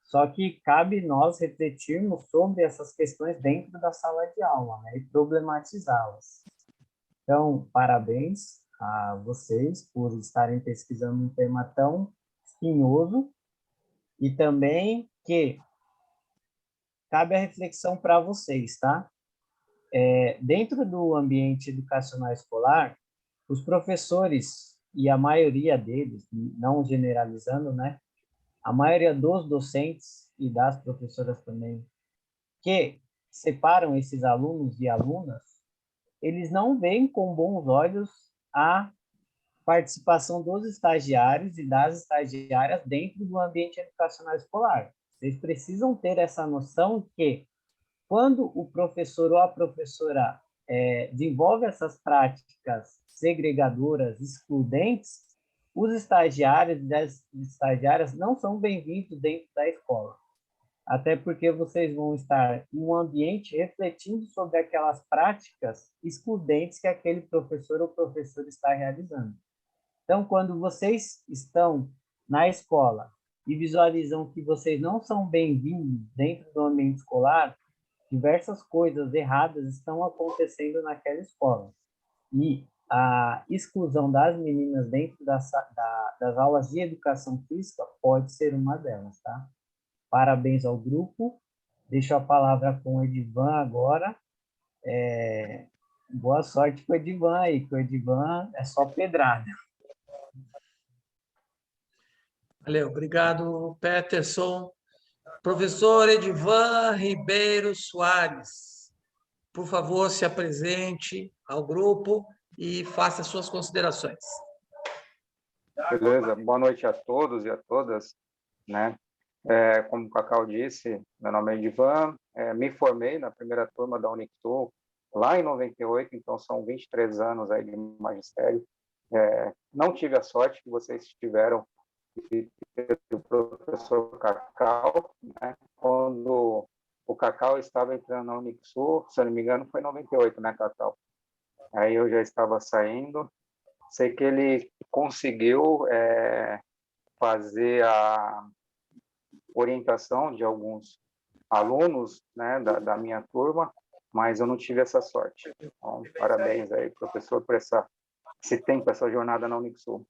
Só que cabe nós refletirmos sobre essas questões dentro da sala de aula, né, e problematizá-las. Então, parabéns a vocês por estarem pesquisando um tema tão espinhoso e também que cabe a reflexão para vocês, tá? Dentro do ambiente educacional escolar, os professores, e a maioria deles, não generalizando, né? A maioria dos docentes e das professoras também, que separam esses alunos e alunas, eles não veem com bons olhos a participação dos estagiários e das estagiárias dentro do ambiente educacional escolar. Vocês precisam ter essa noção que, quando o professor ou a professora desenvolve essas práticas segregadoras, excludentes, os estagiários e as estagiárias não são bem-vindos dentro da escola. Até porque vocês vão estar em um ambiente refletindo sobre aquelas práticas excludentes que aquele professor ou professora está realizando. Então, quando vocês estão na escola e visualizam que vocês não são bem-vindos dentro do ambiente escolar, diversas coisas erradas estão acontecendo naquela escola. E a exclusão das meninas dentro das aulas de educação física pode ser uma delas, tá? Parabéns ao grupo. Deixo a palavra com o Edivan agora. Boa sorte com o Edivan aí, que o Edivan é só pedrada. Valeu, obrigado, Peterson. Professor Edivan Ribeiro Soares, por favor, se apresente ao grupo e faça suas considerações. Beleza, boa noite a todos e a todas, né? Como o Cacau disse, meu nome é Edivan, me formei na primeira turma da Unixul lá em 98, então são 23 anos aí de magistério. Não tive a sorte que vocês tiveram de ter o professor Cacau, né? Quando o Cacau estava entrando na Unixul, se eu não me engano, foi em 98, né, Cacau? Aí eu já estava saindo. Sei que ele conseguiu fazer a orientação de alguns alunos, né, da minha turma, mas eu não tive essa sorte. Então, parabéns aí, professor, por esse tempo, essa jornada na Unixul.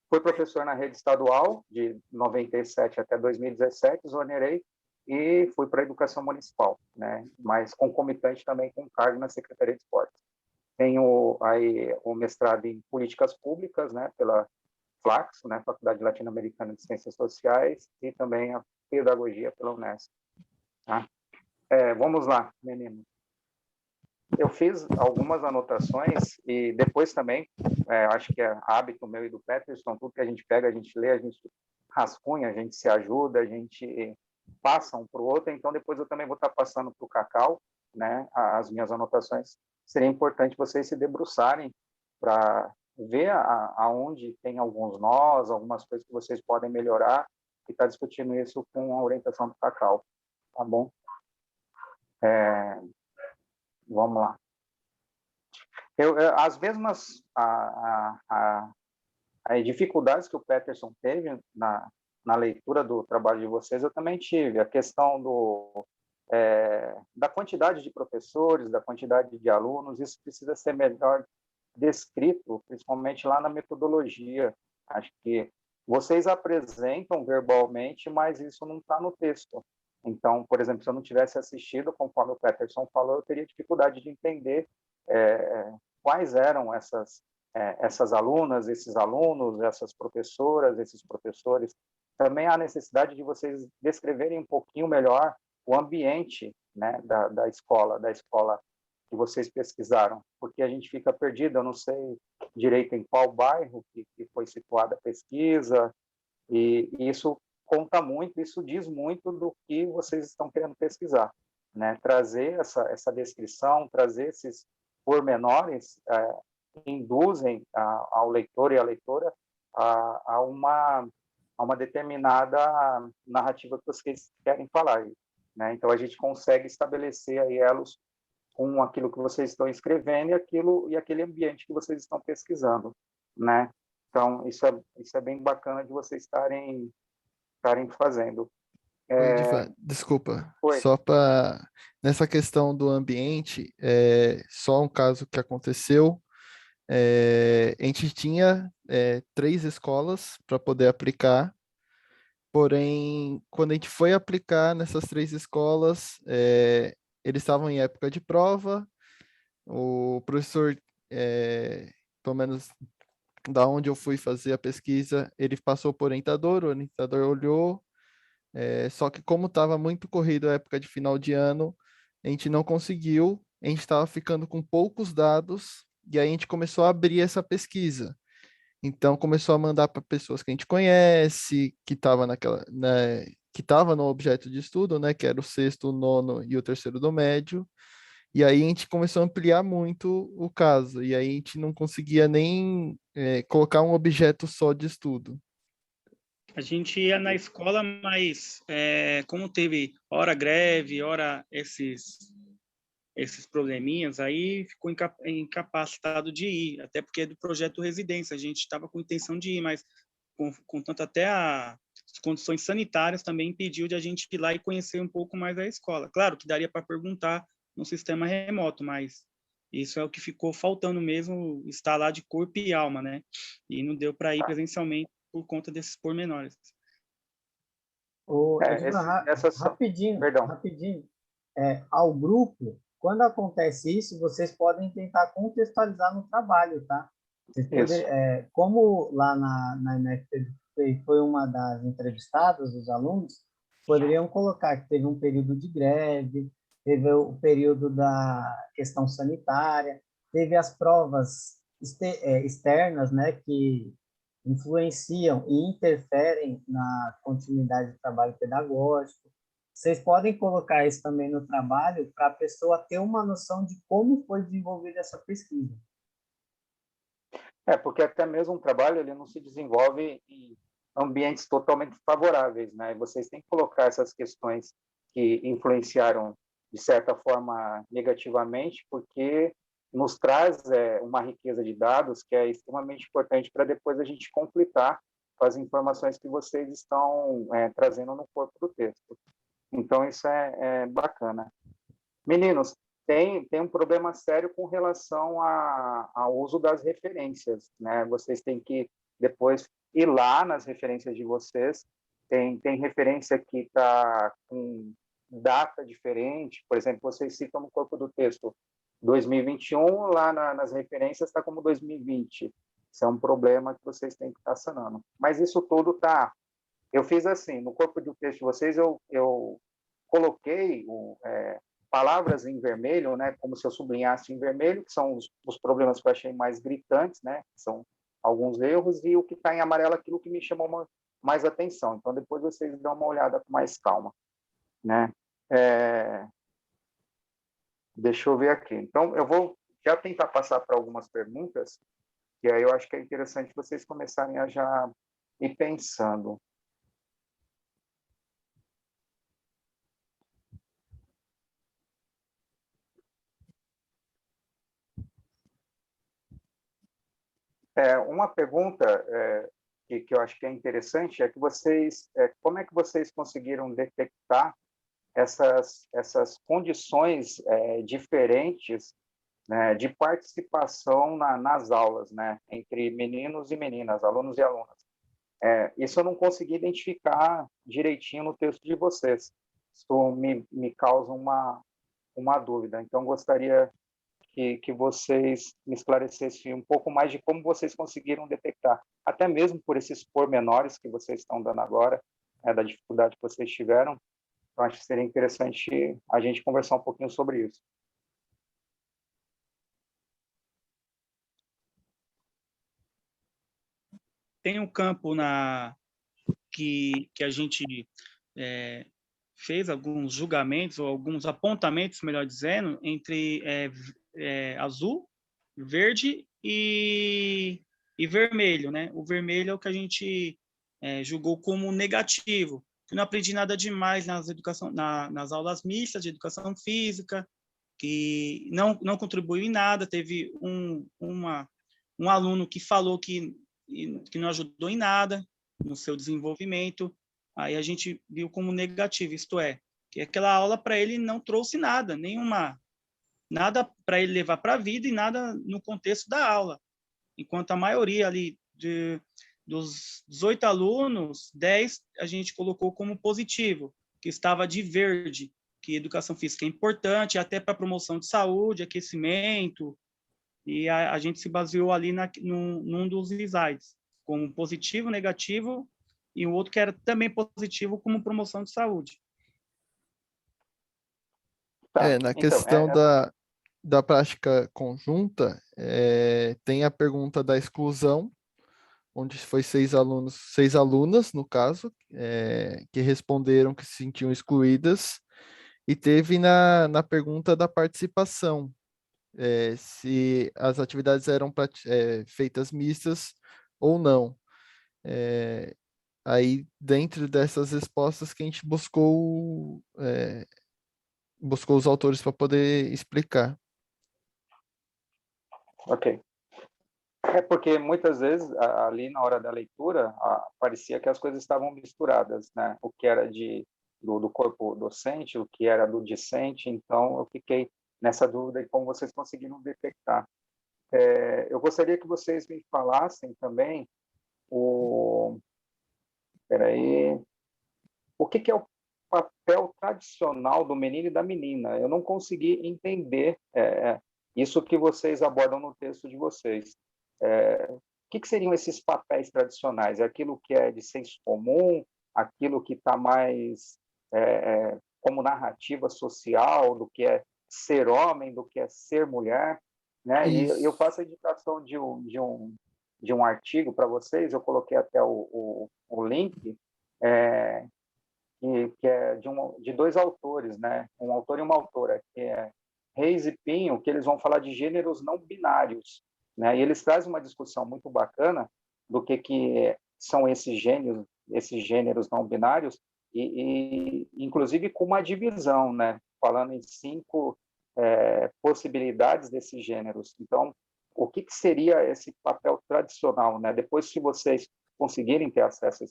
Fui professor na rede estadual de 97 até 2017, exonerei e fui para a educação municipal, né, mas concomitante também com cargo na Secretaria de Esportes. Tenho aí o mestrado em políticas públicas, né, pela Flaxo, né, Faculdade Latino-Americana de Ciências Sociais, e também a pedagogia pela Unesp. Tá? Vamos lá, menino. Eu fiz algumas anotações e depois também, acho que é hábito meu e do Peterson, tudo que a gente pega, a gente lê, a gente rascunha, a gente se ajuda, a gente passa um para o outro, então depois eu também vou estar passando para o Cacau, né, as minhas anotações. Seria importante vocês se debruçarem para ver aonde tem alguns nós, algumas coisas que vocês podem melhorar, e estar discutindo isso com a orientação do Cacau, tá bom? Vamos lá. As mesmas as dificuldades que o Peterson teve na leitura do trabalho de vocês, eu também tive. A questão da quantidade de professores, da quantidade de alunos, isso precisa ser melhor descrito, principalmente lá na metodologia. Acho que vocês apresentam verbalmente, mas isso não está no texto. Então, por exemplo, se eu não tivesse assistido, conforme o Peterson falou, eu teria dificuldade de entender quais eram essas alunas, esses alunos, essas professoras, esses professores. Também há necessidade de vocês descreverem um pouquinho melhor o ambiente, né, da escola que vocês pesquisaram, porque a gente fica perdido, eu não sei direito em qual bairro que foi situada a pesquisa, e isso conta muito, isso diz muito do que vocês estão querendo pesquisar, né? Trazer essa descrição, trazer esses pormenores, induzem ao leitor e à leitora a uma determinada narrativa que vocês querem falar, né? Então a gente consegue estabelecer aí elos com aquilo que vocês estão escrevendo e aquele ambiente que vocês estão pesquisando, né? Então isso é bem bacana de vocês estarem fazendo. Desculpa, Oi. só para nessa questão do ambiente, só um caso que aconteceu, a gente tinha 3 escolas para poder aplicar, porém, quando a gente foi aplicar nessas 3 escolas, eles estavam em época de prova, o professor, pelo menos da onde eu fui fazer a pesquisa, ele passou por orientador, o orientador olhou, só que como estava muito corrido a época de final de ano, a gente não conseguiu, a gente estava ficando com poucos dados, e aí a gente começou a abrir essa pesquisa. Então começou a mandar para pessoas que a gente conhece, que estava né, que estava no objeto de estudo, né, que era o 6º, o 9º e o 3º do médio. E aí a gente começou a ampliar muito o caso, e aí a gente não conseguia nem colocar um objeto só de estudo. A gente ia na escola, mas como teve hora greve, hora esses probleminhas, aí ficou incapacitado de ir, até porque é do projeto Residência, a gente estava com intenção de ir, mas contanto até as condições sanitárias também impediu de a gente ir lá e conhecer um pouco mais a escola. Claro que daria para perguntar no sistema remoto, mas Isso é o que ficou faltando mesmo, estar lá de corpo e alma, né? E não deu para ir presencialmente por conta desses pormenores. Edvan, rapidinho, Perdão. rapidinho. Ao grupo, quando acontece isso, vocês podem tentar contextualizar no trabalho, tá? Como lá na MFP foi uma das entrevistadas dos alunos, poderiam colocar que teve um período de greve, teve o período da questão sanitária, teve as provas externas, né, que influenciam e interferem na continuidade do trabalho pedagógico. Vocês podem colocar isso também no trabalho para a pessoa ter uma noção de como foi desenvolvida essa pesquisa. Porque até mesmo um trabalho ele não se desenvolve em ambientes totalmente favoráveis, né? E vocês têm que colocar essas questões que influenciaram de certa forma negativamente, porque nos traz uma riqueza de dados que é extremamente importante para depois a gente conflitar com as informações que vocês estão trazendo no corpo do texto. Então, isso é bacana. Meninos, tem um problema sério com relação ao uso das referências, né? Vocês têm que depois ir lá nas referências de vocês. Tem referência que está com data diferente, por exemplo, vocês citam no corpo do texto 2021, lá nas referências está como 2020. Isso é um problema que vocês têm que estar sanando. Mas isso tudo está... Eu fiz assim, no corpo do texto de vocês, eu coloquei palavras em vermelho, né, como se eu sublinhasse em vermelho, que são os problemas que eu achei mais gritantes, né, que são alguns erros, e o que está em amarelo, aquilo que me chamou mais atenção. Então, depois vocês dão uma olhada com mais calma, né? Deixa eu ver aqui. Então, eu vou já tentar passar para algumas perguntas, e aí eu acho que é interessante vocês começarem a já ir pensando. Uma pergunta que eu acho que é interessante é que vocês, como é que vocês conseguiram detectar essas condições diferentes, né, de participação nas aulas, né, entre meninos e meninas, alunos e alunas? Isso eu não consegui identificar direitinho no texto de vocês. Isso me causa uma dúvida. Então, gostaria que vocês me esclarecessem um pouco mais de como vocês conseguiram detectar, até mesmo por esses pormenores que vocês estão dando agora, da dificuldade que vocês tiveram. Então, acho que seria interessante a gente conversar um pouquinho sobre isso. Tem um campo que a gente fez alguns julgamentos, ou alguns apontamentos, melhor dizendo, entre azul, verde e vermelho, né? O vermelho é o que a gente julgou como negativo. Eu não aprendi nada demais nas aulas mistas de educação física, que não contribuiu em nada. Teve um aluno que falou que não ajudou em nada no seu desenvolvimento. Aí a gente viu como negativo, isto é, que aquela aula para ele não trouxe nada, nada para ele levar para a vida e nada no contexto da aula. Enquanto a maioria ali dos 18 alunos, 10 a gente colocou como positivo, que estava de verde, que educação física é importante até para promoção de saúde, aquecimento, e a gente se baseou ali num dos slides, como positivo, negativo, e o outro que era também positivo como promoção de saúde. Tá. Na questão da prática conjunta, tem a pergunta da exclusão, onde foi 6 alunas, no caso, que responderam que se sentiam excluídas, e teve na pergunta da participação, se as atividades eram feitas mistas ou não. Aí, dentro dessas respostas que a gente buscou os autores para poder explicar. Ok. Porque muitas vezes, ali na hora da leitura, parecia que as coisas estavam misturadas, né? O que era do corpo docente, o que era do discente. Então, eu fiquei nessa dúvida e como vocês conseguiram detectar. Eu gostaria que vocês me falassem também o que é o papel tradicional do menino e da menina. Eu não consegui entender isso que vocês abordam no texto de vocês. O que seriam esses papéis tradicionais? É aquilo que é de senso comum, aquilo que está mais como narrativa social, do que é ser homem, do que é ser mulher, né? E eu Isso. faço a indicação de um artigo para vocês, eu coloquei até o link, que é de dois autores, né? Um autor e uma autora, que é Reis e Pinho, que eles vão falar de gêneros não binários, né? E eles trazem uma discussão muito bacana do que são esses gêneros não binários, e inclusive com uma divisão, né? Falando em 5 possibilidades desses gêneros. Então, o que seria esse papel tradicional, né? Depois, se vocês conseguirem ter acesso a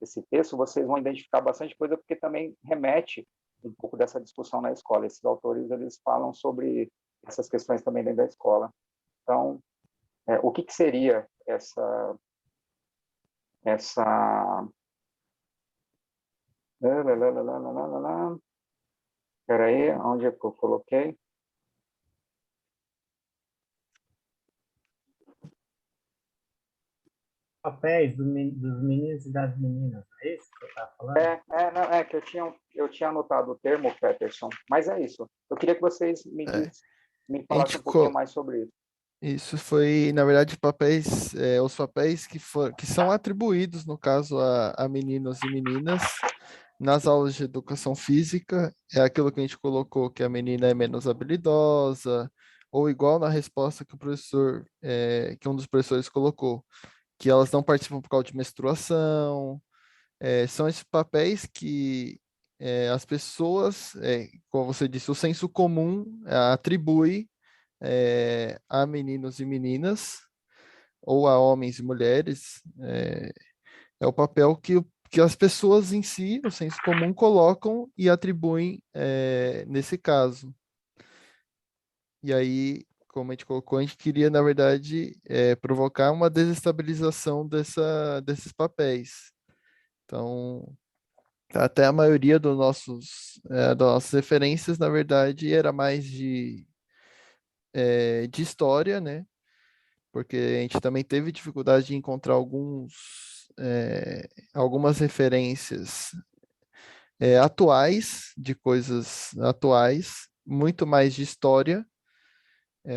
esse texto, vocês vão identificar bastante coisa, porque também remete um pouco dessa discussão na escola. Esses autores, eles falam sobre essas questões também dentro da escola. Então, o que seria essa Espera aí, onde é que eu coloquei? Papéis dos meninos e das meninas, é isso que você está falando? Que eu tinha anotado o termo, Peterson, mas é isso. Eu queria que vocês me A falassem gente um pouquinho mais sobre isso. Isso foi, na verdade, os papéis que são atribuídos, no caso, a meninos e meninas nas aulas de educação física. É aquilo que a gente colocou, que a menina é menos habilidosa, ou igual na resposta que que um dos professores colocou, que elas não participam por causa de menstruação. São esses papéis que as pessoas, como você disse, o senso comum atribui a meninos e meninas, ou a homens e mulheres, é o papel que as pessoas em si, o senso comum, colocam e atribuem nesse caso. E aí, como a gente colocou, a gente queria, na verdade, provocar uma desestabilização desses papéis. Então, até a maioria das nossas referências, na verdade, era mais de história, né? Porque a gente também teve dificuldade de encontrar algumas referências atuais, de coisas atuais, muito mais de história.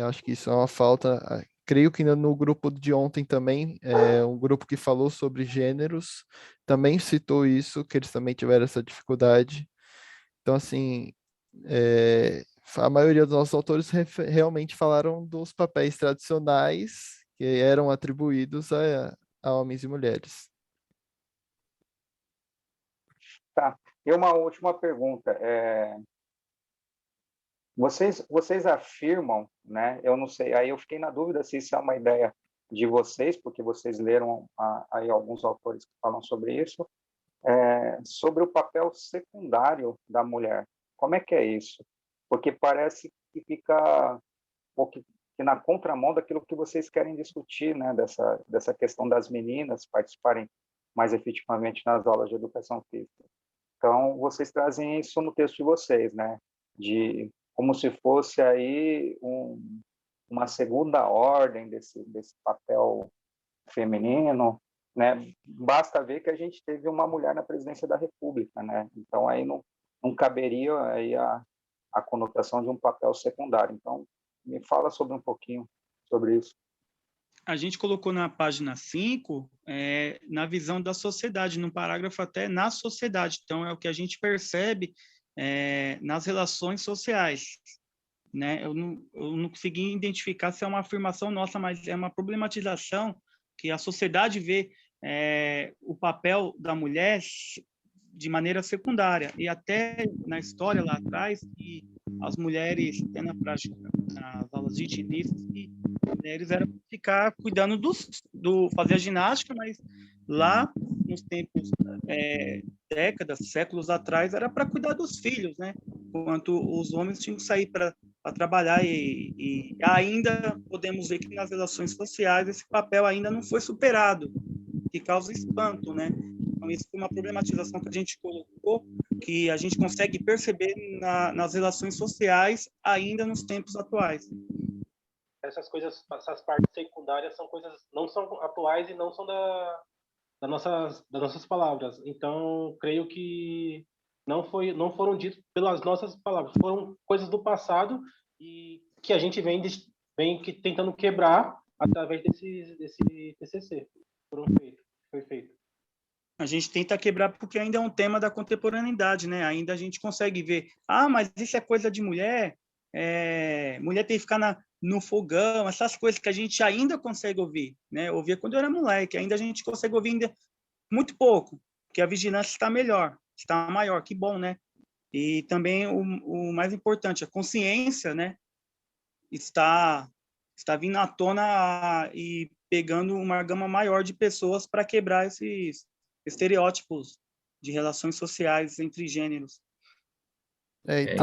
Acho que isso é uma falta. Creio que no grupo de ontem também, um grupo que falou sobre gêneros, também citou isso, que eles também tiveram essa dificuldade. Então, assim, a maioria dos nossos autores realmente falaram dos papéis tradicionais que eram atribuídos a homens e mulheres. Tá. E uma última pergunta. Vocês afirmam, né? Eu não sei, aí eu fiquei na dúvida se isso é uma ideia de vocês, porque vocês leram aí alguns autores que falam sobre isso, sobre o papel secundário da mulher. Como é que é isso? Porque parece que fica que na contramão daquilo que vocês querem discutir, né? Dessa questão das meninas participarem mais efetivamente nas aulas de educação física. Então, vocês trazem isso no texto de vocês, né? Como se fosse aí uma segunda ordem desse papel feminino, né? Basta ver que a gente teve uma mulher na presidência da República, né? Então, aí não caberia aí a conotação de um papel secundário. Então, me fala um pouquinho sobre isso. A gente colocou na página 5, na visão da sociedade, num parágrafo até na sociedade. Então, é o que a gente percebe nas relações sociais. Né? Eu não consegui identificar se é uma afirmação nossa, mas é uma problematização que a sociedade vê o papel da mulher de maneira secundária. E até na história lá atrás, que as mulheres, até na prática, nas aulas de higienistas, que mulheres eram ficar cuidando fazer a ginástica, mas lá nos tempos, décadas, séculos atrás, era para cuidar dos filhos, né? Enquanto os homens tinham que sair para trabalhar e ainda podemos ver que nas relações sociais esse papel ainda não foi superado, que causa espanto, né? Então, isso foi uma problematização que a gente colocou, que a gente consegue perceber nas relações sociais ainda nos tempos atuais. Essas coisas, essas partes secundárias são coisas não são atuais e não são das nossas palavras. Então, creio que não foram ditos pelas nossas palavras, foram coisas do passado e que a gente vem tentando quebrar através desse TCC foi feito. A gente tenta quebrar porque ainda é um tema da contemporaneidade, né? Ainda a gente consegue ver, mas isso é coisa de mulher, mulher tem que ficar no fogão, essas coisas que a gente ainda consegue ouvir, né? Ouvia quando eu era moleque, ainda a gente consegue ouvir ainda muito pouco, porque a vigilância está melhor, está maior, que bom, né? E também o mais importante, a consciência, né? Está vindo à tona e pegando uma gama maior de pessoas para quebrar esses estereótipos de relações sociais entre gêneros. E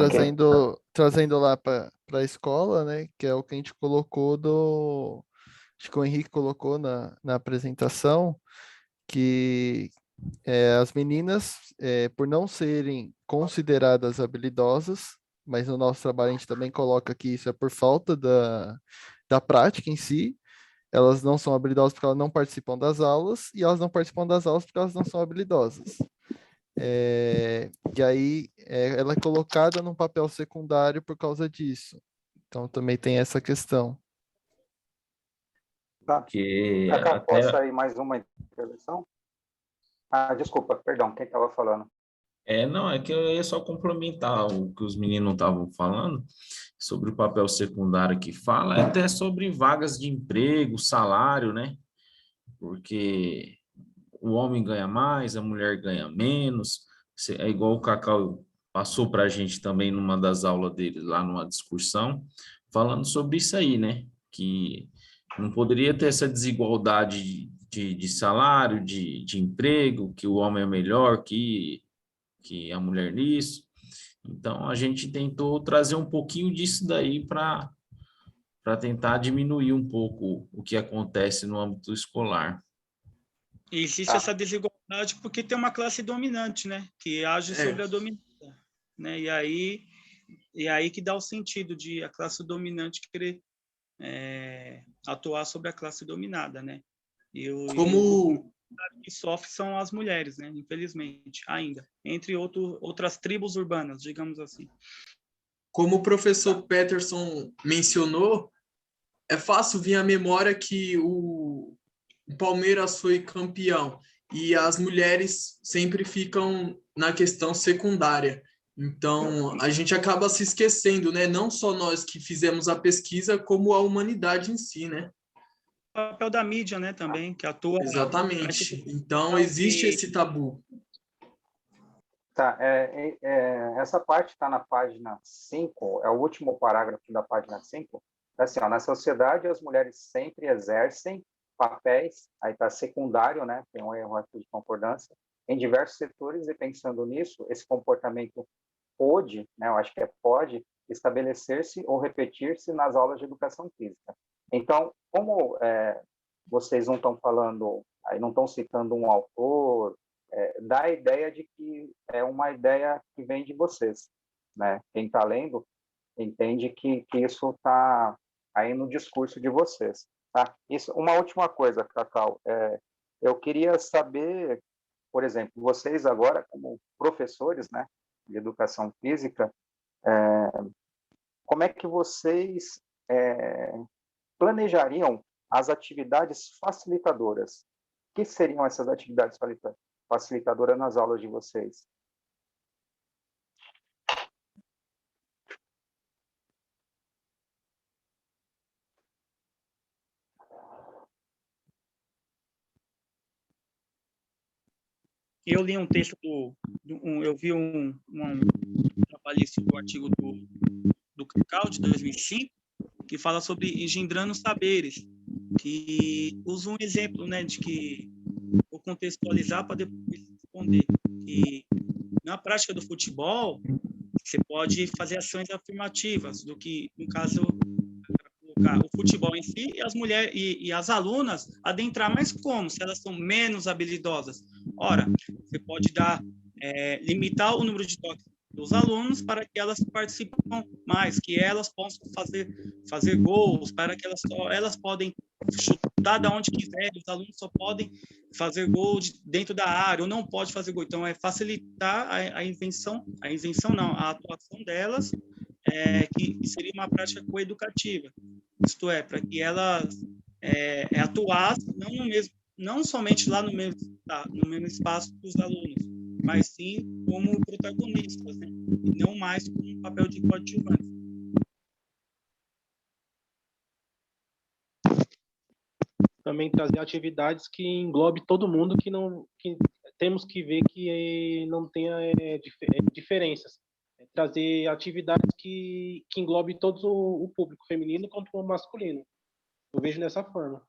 trazendo lá para a escola, né, que é o que a gente colocou acho que o Henrique colocou na apresentação, que as meninas, por não serem consideradas habilidosas, mas no nosso trabalho a gente também coloca que isso é por falta da prática em si. Elas não são habilidosas porque elas não participam das aulas, e elas não participam das aulas porque elas não são habilidosas. E aí ela é colocada num papel secundário por causa disso. Então também tem essa questão. Tá. Que Cacau, posso aí mais uma intervenção? Desculpa, perdão, quem estava falando? Não, é que eu ia só complementar o que os meninos estavam falando sobre o papel secundário que fala, até sobre vagas de emprego, salário, né? Porque o homem ganha mais, a mulher ganha menos. É igual o Cacau passou para a gente também numa das aulas dele, lá numa discussão, falando sobre isso aí, né? Que não poderia ter essa desigualdade de salário, de emprego, que o homem é melhor que a mulher nisso. Então, a gente tentou trazer um pouquinho disso daí para tentar diminuir um pouco o que acontece no âmbito escolar. E existe essa desigualdade porque tem uma classe dominante, né? Que age sobre a dominante, né? E aí que dá o sentido de a classe dominante querer atuar sobre a classe dominada, né? Como que sofre são as mulheres, né? Infelizmente, ainda. Entre outras tribos urbanas, digamos assim. Como o professor Peterson mencionou, é fácil vir à memória que o Palmeiras foi campeão e as mulheres sempre ficam na questão secundária. Então, a gente acaba se esquecendo, né? Não só nós que fizemos a pesquisa, como a humanidade em si, né? O papel da mídia, né, também, que atua... Exatamente. Então, existe esse tabu. Tá, essa parte está na página 5, é o último parágrafo da página 5. Assim, na sociedade, as mulheres sempre exercem papéis, aí está secundário, né, tem um erro aqui de concordância, em diversos setores, e pensando nisso, esse comportamento pode, né, eu acho que pode, estabelecer-se ou repetir-se nas aulas de educação física. Então, como vocês não estão falando, aí não estão citando um autor, dá a ideia de que é uma ideia que vem de vocês, né? Quem está lendo entende que isso está aí no discurso de vocês, tá? Isso, uma última coisa, Cacau, eu queria saber, por exemplo, vocês agora como professores, né, de educação física, como é que vocês planejariam as atividades facilitadoras? O que seriam essas atividades facilitadoras nas aulas de vocês? Eu li um texto eu vi um trabalhista do artigo do Cacau, de 2005, que fala sobre engendrando saberes, que usa um exemplo, né, de que vou contextualizar para depois responder, que na prática do futebol Você pode fazer ações afirmativas, do que, no caso, colocar o futebol em si e as mulheres e as alunas adentrar, mas como? Se elas são menos habilidosas. Ora, você pode limitar o número de toques dos alunos para que elas participem mais, que elas possam fazer gols, para que elas podem chutar da onde quiser, os alunos só podem fazer gol dentro da área, ou não pode fazer gol. Então, é facilitar a isenção não, a atuação delas, que seria uma prática coeducativa. Isto é, para que elas atuassem não somente lá no mesmo espaço dos alunos, mas sim como protagonistas, né? E não mais como um papel de coadjuvante. Também trazer atividades que englobe todo mundo, que temos que ver que não tenha diferenças. Trazer atividades que englobe todo o público, feminino quanto o masculino. Eu vejo dessa forma.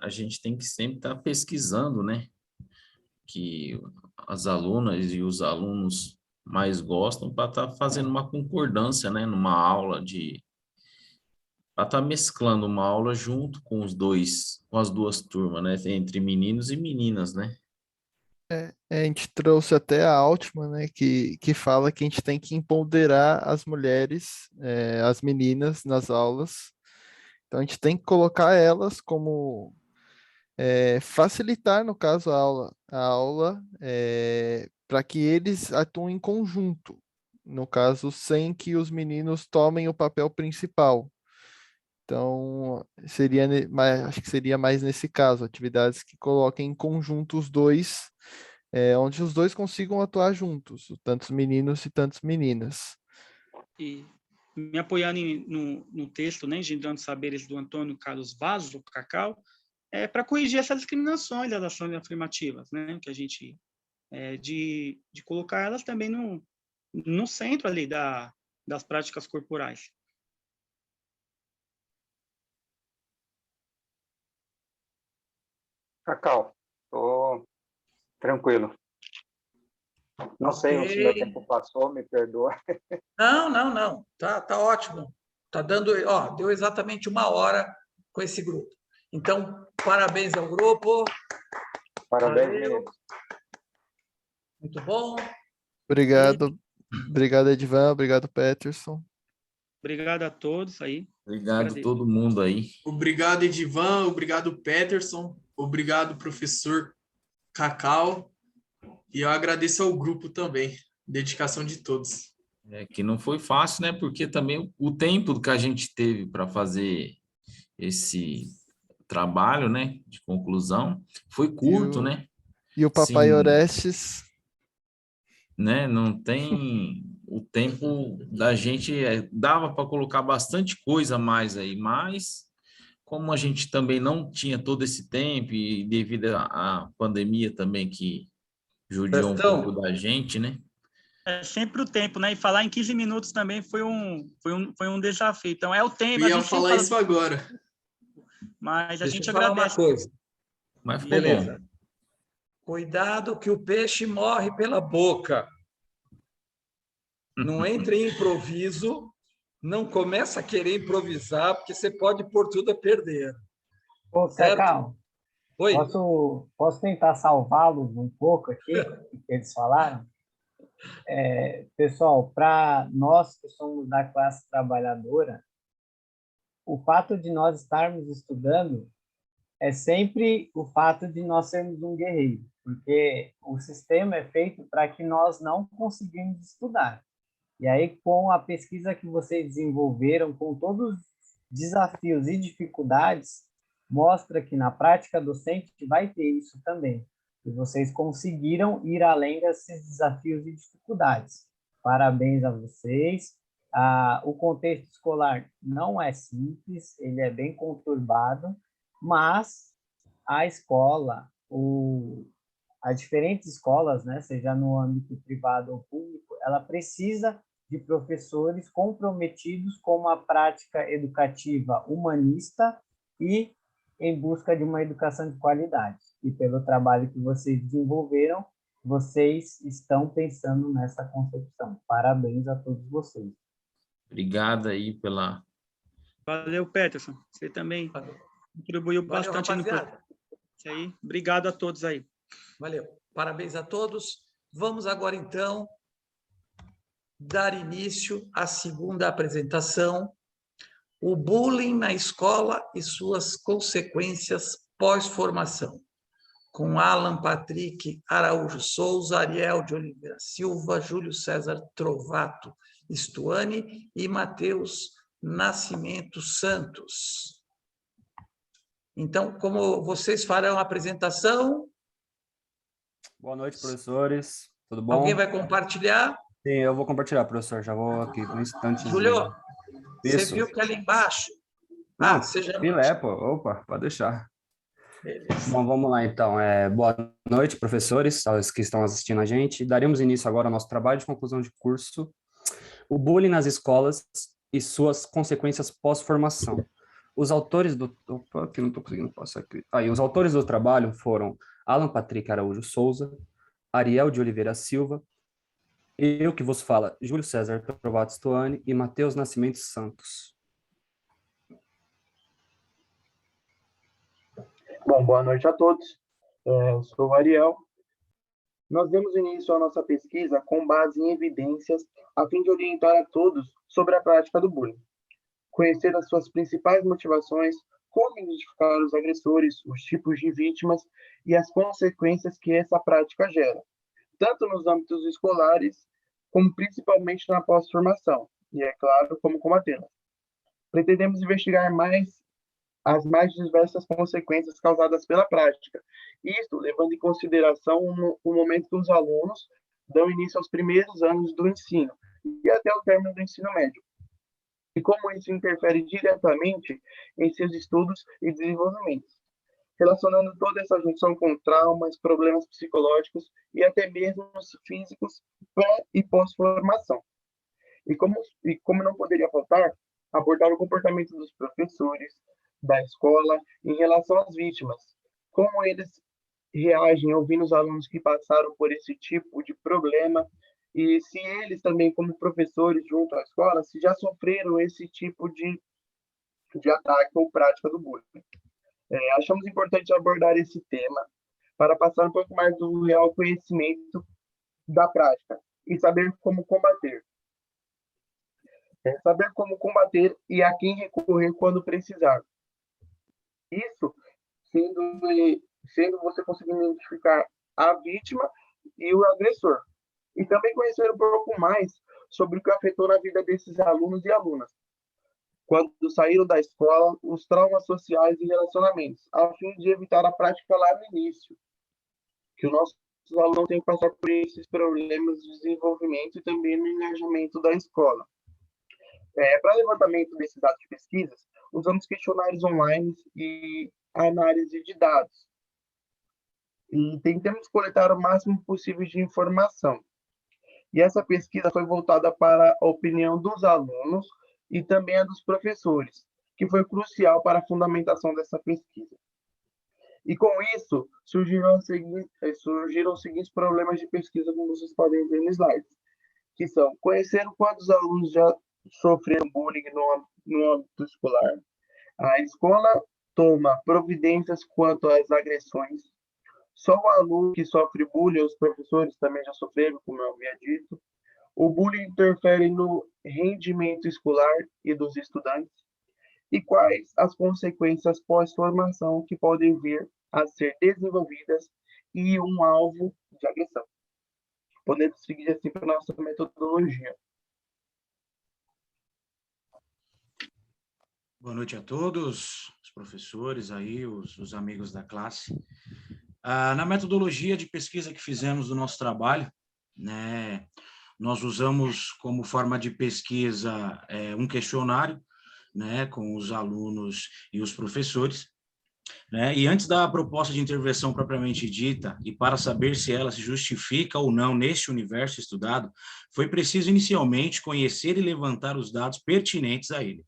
A gente tem que sempre estar pesquisando, né? Que as alunas e os alunos mais gostam, para estar fazendo uma concordância, né? Numa aula para estar mesclando uma aula junto com as duas turmas, né? Entre meninos e meninas, né? A gente trouxe até a Altman, né, que fala que a gente tem que empoderar as mulheres, as meninas nas aulas. Então a gente tem que colocar elas como facilitar, no caso, a aula para que eles atuem em conjunto, no caso, sem que os meninos tomem o papel principal. Então, acho que seria mais nesse caso, atividades que coloquem em conjunto os dois, onde os dois consigam atuar juntos, tantos meninos e tantas meninas. E me apoiando no texto, né, Engendrando Saberes, do Antônio Carlos Vaz, do Cacau, para corrigir essas discriminações das ações afirmativas, né, que a gente, de colocar elas também no centro ali das práticas corporais. Cacau, estou tranquilo. Não sei se meu Ok. tempo passou, me perdoa. Não. Tá ótimo. Tá dando, deu exatamente 1 hora com esse grupo. Então, parabéns ao grupo. Parabéns, Valeu. meninos. Muito bom. Obrigado, obrigado, Edvan, obrigado, Peterson. Obrigado a todos aí. Obrigado a Agradeço. todo mundo aí. Obrigado, Edivan. Obrigado, Peterson. Obrigado, professor Cacau. E eu agradeço ao grupo também. Dedicação de todos. Que não foi fácil, né? Porque também o tempo que a gente teve para fazer esse trabalho, né, de conclusão, foi curto, né? E o Papai Sim, Orestes, né? Não tem o tempo da gente, dava para colocar bastante coisa a mais aí, mas como a gente também não tinha todo esse tempo e devido à pandemia também que judiou um pouco Prestão, da gente, né? É sempre o tempo, né? E falar em 15 minutos também foi um desafio. Então, é o tempo, Eu a ia gente sempre falar fala, isso agora. mas a deixa gente eu falar uma agradece. coisa. Mas ficou Beleza. bom. Cuidado que o peixe morre pela boca. Não entre em improviso, não começa a querer improvisar, porque você pode pôr tudo a perder. Ô, Certo? Cacau, Oi. posso tentar salvá-los um pouco aqui, do que eles falaram? Pessoal, para nós que somos da classe trabalhadora, o fato de nós estarmos estudando é sempre o fato de nós sermos um guerreiro, porque o sistema é feito para que nós não conseguimos estudar. E aí, com a pesquisa que vocês desenvolveram, com todos os desafios e dificuldades, mostra que na prática docente vai ter isso também. E vocês conseguiram ir além desses desafios e dificuldades. Parabéns a vocês. O contexto escolar não é simples, ele é bem conturbado, mas a escola, as diferentes escolas, né, seja no âmbito privado ou público, ela precisa de professores comprometidos com uma prática educativa humanista e em busca de uma educação de qualidade. E pelo trabalho que vocês desenvolveram, vocês estão pensando nessa concepção. Parabéns a todos vocês. Obrigado aí pela... Valeu, Peterson. Você também contribuiu Valeu, bastante no rapaziada. isso aí. Obrigado a todos aí. Valeu. Parabéns a todos. Vamos agora, então, dar início à segunda apresentação, o bullying na escola e suas consequências pós-formação, com Alan Patrick Araújo Souza, Ariel de Oliveira Silva, Júlio César Trovato Stuani e Matheus Nascimento Santos. Então, como vocês farão a apresentação? Boa noite, professores. Tudo bom? Alguém vai compartilhar? Sim, eu vou compartilhar, professor. Já vou aqui, um instante. Júlio, você Isso. viu que ali embaixo... Não, seja... filé, pô. Opa, pode deixar. Beleza. Bom, vamos lá, então. Boa noite, professores, aos que estão assistindo a gente. Daremos início agora ao nosso trabalho de conclusão de curso, o bullying nas escolas e suas consequências pós-formação. Os autores do... Opa, aqui não estou conseguindo passar aqui. Os autores do trabalho foram Alan Patrick Araújo Souza, Ariel de Oliveira Silva, eu que vos falo, Júlio César Trovato Stuani e Matheus Nascimento Santos. Bom, boa noite a todos. Eu sou o Ariel. Nós demos início à nossa pesquisa com base em evidências a fim de orientar a todos sobre a prática do bullying, conhecer as suas principais motivações, como identificar os agressores, os tipos de vítimas e as consequências que essa prática gera, tanto nos âmbitos escolares, como principalmente na pós-formação, e, é claro, como combatê-la. Pretendemos investigar as mais diversas consequências causadas pela prática, isto levando em consideração o momento que os alunos dão início aos primeiros anos do ensino e até o término do ensino médio, e como isso interfere diretamente em seus estudos e desenvolvimentos, relacionando toda essa junção com traumas, problemas psicológicos e até mesmo físicos pré- e pós-formação. E como não poderia faltar, abordar o comportamento dos professores, da escola, em relação às vítimas, como eles reagem ouvindo os alunos que passaram por esse tipo de problema, e se eles também, como professores junto à escola, se já sofreram esse tipo de ataque ou prática do bullying. Achamos importante abordar esse tema para passar um pouco mais do real conhecimento da prática e saber como combater. Saber como combater e a quem recorrer quando precisar. Isso sendo você conseguindo identificar a vítima e o agressor. E também conhecer um pouco mais sobre o que afetou na vida desses alunos e alunas, quando saíram da escola, os traumas sociais e relacionamentos, a fim de evitar a prática lá no início, que os nossos alunos têm que passar por esses problemas de desenvolvimento e também no engajamento da escola. Para levantamento desses dados de pesquisas, usamos questionários online e análise de dados. E tentamos coletar o máximo possível de informação. E essa pesquisa foi voltada para a opinião dos alunos e também a dos professores, que foi crucial para a fundamentação dessa pesquisa. E com isso, surgiram os seguintes problemas de pesquisa, como vocês podem ver no slide, que são conhecer quantos alunos já sofreram bullying no âmbito escolar. A escola toma providências quanto às agressões. Só o aluno que sofre bullying, os professores também já sofreram, como eu havia dito. O bullying interfere no rendimento escolar e dos estudantes. E quais as consequências pós-formação que podem vir a ser desenvolvidas e um alvo de agressão. Podemos seguir assim para a nossa metodologia. Boa noite a todos, os professores aí, os amigos da classe. Na metodologia de pesquisa que fizemos do nosso trabalho, né, nós usamos como forma de pesquisa um questionário, né, com os alunos e os professores, né, e antes da proposta de intervenção propriamente dita, e para saber se ela se justifica ou não neste universo estudado, foi preciso inicialmente conhecer e levantar os dados pertinentes a ele.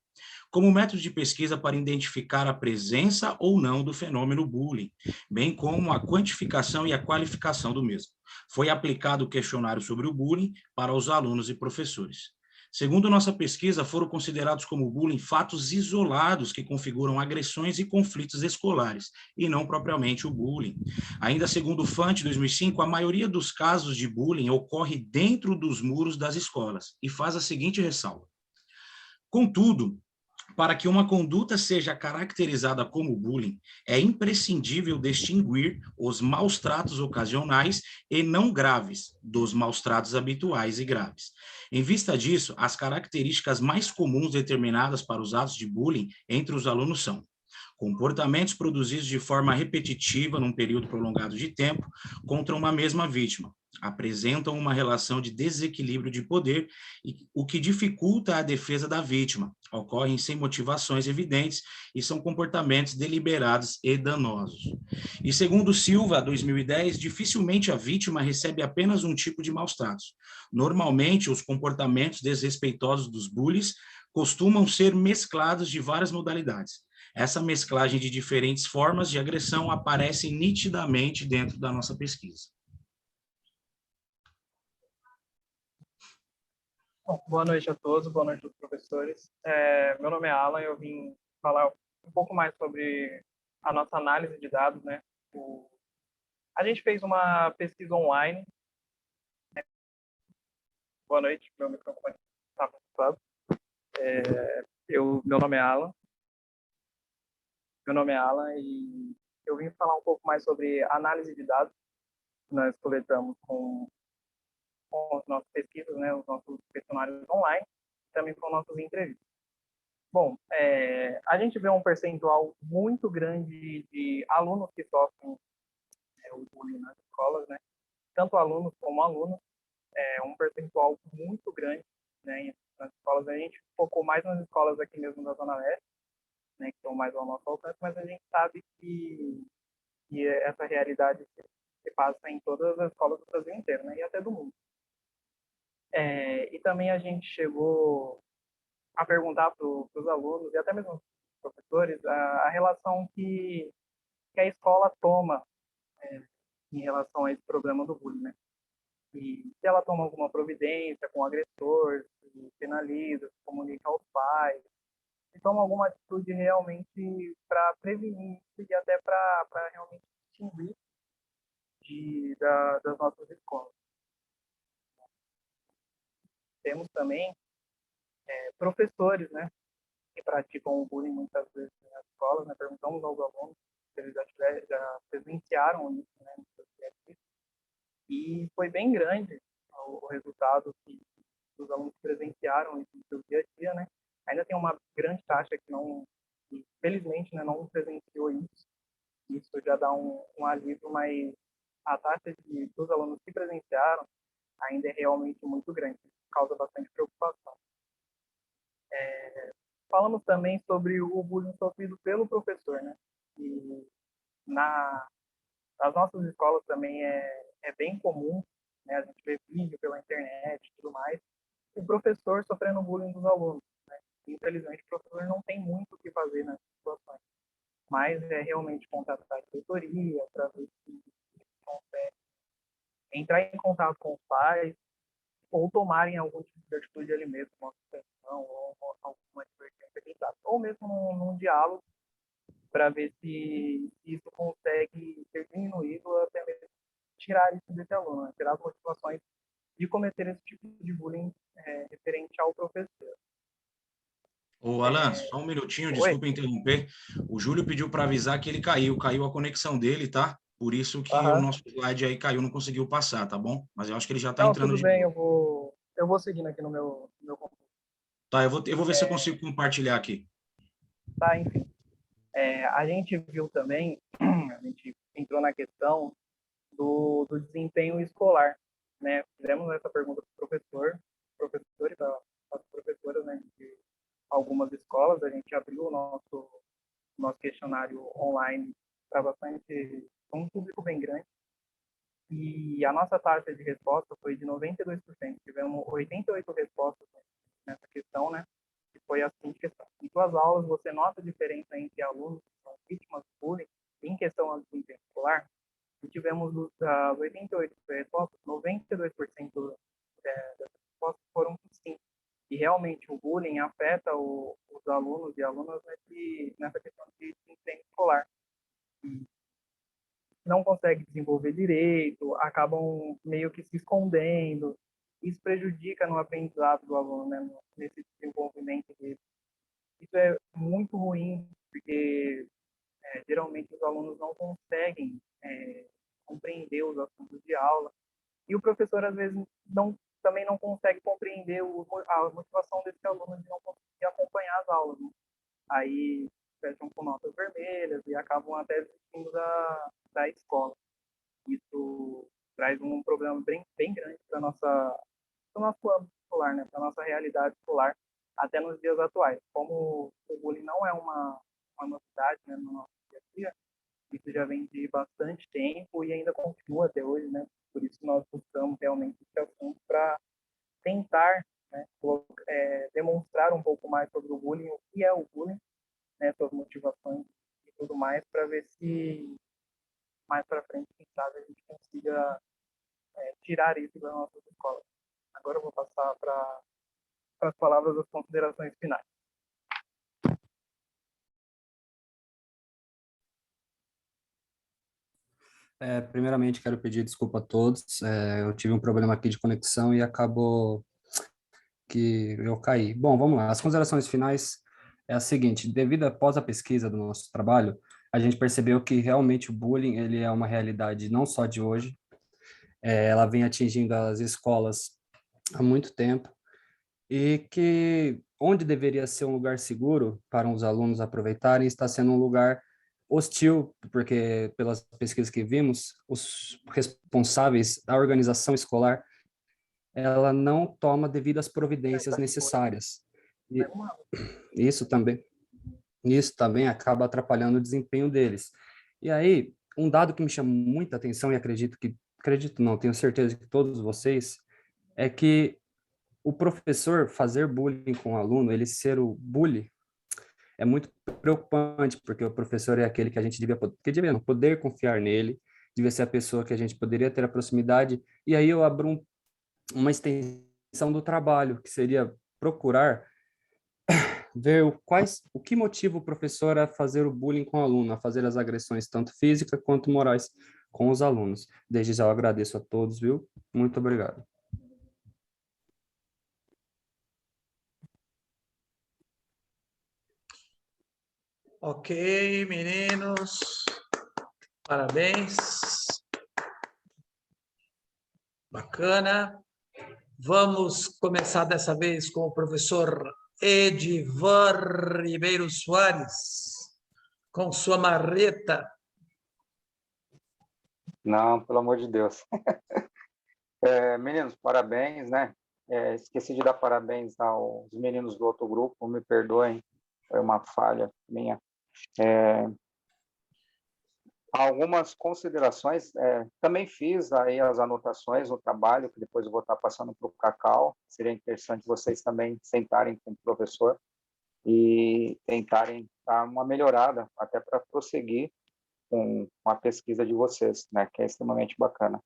como método de pesquisa para identificar a presença ou não do fenômeno bullying, bem como a quantificação e a qualificação do mesmo. Foi aplicado o questionário sobre o bullying para os alunos e professores. Segundo nossa pesquisa, foram considerados como bullying fatos isolados que configuram agressões e conflitos escolares, e não propriamente o bullying. Ainda segundo o FANT 2005, a maioria dos casos de bullying ocorre dentro dos muros das escolas, e faz a seguinte ressalva. Contudo, para que uma conduta seja caracterizada como bullying, é imprescindível distinguir os maus-tratos ocasionais e não graves dos maus-tratos habituais e graves. Em vista disso, as características mais comuns determinadas para os atos de bullying entre os alunos são: comportamentos produzidos de forma repetitiva num período prolongado de tempo contra uma mesma vítima, apresentam uma relação de desequilíbrio de poder, o que dificulta a defesa da vítima, ocorrem sem motivações evidentes e são comportamentos deliberados e danosos. E segundo Silva, 2010, dificilmente a vítima recebe apenas um tipo de maus-tratos. Normalmente, os comportamentos desrespeitosos dos bullies costumam ser mesclados de várias modalidades. Essa mesclagem de diferentes formas de agressão aparece nitidamente dentro da nossa pesquisa. Bom, boa noite a todos, boa noite aos professores. Meu nome é Alan, eu vim falar um pouco mais sobre a nossa análise de dados, né? A gente fez uma pesquisa online. Boa noite, meu microfone está funcionando. Meu nome é Alan. Meu nome é Alan e eu vim falar um pouco mais sobre a análise de dados que nós coletamos com as nossas pesquisas, né, os nossos questionários online, também com nossas entrevistas. Bom, a gente vê um percentual muito grande de alunos que sofrem o bullying nas escolas, né? Tanto alunos como alunos, um percentual muito grande, né, nas escolas. A gente focou mais nas escolas aqui mesmo da Zona Leste, né, que estão mais ao nosso alcance, mas a gente sabe que essa realidade se passa em todas as escolas do Brasil inteiro, né, e até do mundo. E também a gente chegou a perguntar para os alunos e até mesmo os professores a relação que a escola toma em relação a esse problema do bullying, né? E se ela toma alguma providência com o agressor, se penaliza, se comunica aos pais, se toma alguma atitude realmente para prevenir isso e até para realmente distinguir das nossas escolas. Temos também professores, né, que praticam o bullying muitas vezes nas escolas, né? Perguntamos aos alunos se eles já presenciaram isso, né, no seu dia a dia. E foi bem grande o resultado que os alunos presenciaram isso no seu dia a dia, né? Ainda tem uma grande taxa que felizmente, né, não presenciou isso. Isso já dá um alívio, mas a taxa dos alunos que presenciaram ainda é realmente muito grande, causa bastante preocupação. Falamos também sobre o bullying sofrido pelo professor, né? E nas nossas escolas também é bem comum, né? A gente vê vídeo pela internet e tudo mais, o professor sofrendo bullying dos alunos, né? Infelizmente, o professor não tem muito o que fazer nessas situações, mas é realmente contratar a diretoria para ver se consegue entrar em contato com os pais ou tomarem algum tipo de atitude ali mesmo, uma suspensão ou alguma advertência, quem sabe. Ou mesmo num diálogo para ver se isso consegue ser diminuído ou até mesmo tirar isso desse aluno, né? Tirar as motivações de cometer esse tipo de bullying referente ao professor. Ô, Alan, só um minutinho, desculpa interromper. O Júlio pediu para avisar que ele caiu a conexão dele, tá? Por isso que o nosso slide aí caiu, não conseguiu passar, tá bom? Mas eu acho que ele já está entrando tudo de bem, novo. eu vou seguindo aqui no meu computador. Tá, eu vou ver se eu consigo compartilhar aqui. Tá, enfim. A gente viu também, a gente entrou na questão do desempenho escolar, né? Fizemos essa pergunta para o professor e para as professoras, né, de algumas escolas. A gente abriu o nosso questionário online para um público bem grande. E a nossa taxa de resposta foi de 92%. Tivemos 88 respostas nessa questão, né? foi a seguinte questão. Em suas aulas, você nota a diferença entre alunos que são vítimas de bullying em questão ao desempenho escolar? E tivemos das 88 respostas, 92% dessas respostas foram que sim. E realmente o bullying afeta os alunos e alunas nessa questão de desempenho escolar. Não conseguem desenvolver direito, acabam meio que se escondendo. Isso prejudica no aprendizado do aluno, né, nesse desenvolvimento dele. Isso é muito ruim, porque geralmente os alunos não conseguem compreender os assuntos de aula, e o professor, às vezes, também não consegue compreender a motivação desse aluno de não conseguir acompanhar as aulas, né? Aí fecham com notas vermelhas e acabam até desistindo da escola. Isso traz um problema bem grande para o nosso âmbito escolar, né? Para a nossa realidade escolar, até nos dias atuais. Como o bullying não é uma novidade, né, no nosso dia a dia, isso já vem de bastante tempo e ainda continua até hoje, né? Por isso nós buscamos realmente esse assunto para tentar, né, demonstrar um pouco mais sobre o bullying, o que é o bullying, né, suas motivações e tudo mais, para ver se mais para frente, quem sabe, a gente consiga tirar isso da nossa escola. Agora eu vou passar para as palavras das considerações finais. Primeiramente, quero pedir desculpa a todos. Eu tive um problema aqui de conexão e acabou que eu caí. Bom, vamos lá. As considerações finais é a seguinte: devido após a pesquisa do nosso trabalho, a gente percebeu que realmente o bullying ele é uma realidade não só de hoje. Ela vem atingindo as escolas há muito tempo e que onde deveria ser um lugar seguro para os alunos aproveitarem está sendo um lugar hostil, porque pelas pesquisas que vimos, os responsáveis da organização escolar, ela não toma devidas providências necessárias. E isso também acaba atrapalhando o desempenho deles. E aí, um dado que me chama muita atenção e acredito não, tenho certeza que todos vocês, é que o professor fazer bullying com o aluno, ele ser o bully, é muito preocupante, porque o professor é aquele que a gente devia poder confiar nele, devia ser a pessoa que a gente poderia ter a proximidade, e aí eu abro uma extensão do trabalho, que seria procurar ver o que motiva o professor a fazer o bullying com o aluno, a fazer as agressões, tanto físicas quanto morais, com os alunos. Desde já eu agradeço a todos, viu? Muito obrigado. Ok, meninos, parabéns. Bacana. Vamos começar dessa vez com o professor Edivan Ribeiro Soares, com sua marreta. Não, pelo amor de Deus. Meninos, parabéns, né? Esqueci de dar parabéns aos meninos do outro grupo, me perdoem, foi uma falha minha. Algumas considerações, também fiz aí as anotações no trabalho, que depois eu vou estar passando para o Cacau. Seria interessante vocês também sentarem com o professor e tentarem dar uma melhorada, até para prosseguir com a pesquisa de vocês, né, que é extremamente bacana.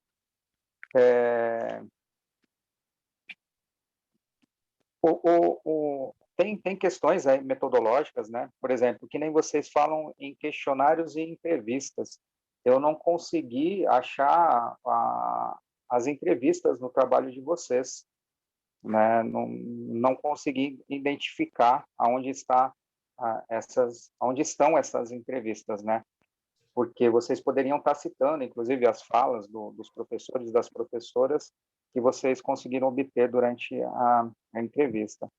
Tem questões aí metodológicas, né? Por exemplo, que nem vocês falam em questionários e entrevistas. Eu não consegui achar as entrevistas no trabalho de vocês, né? Não consegui identificar aonde estão essas entrevistas, né? Porque vocês poderiam estar citando, inclusive, as falas dos professores e das professoras que vocês conseguiram obter durante a entrevista.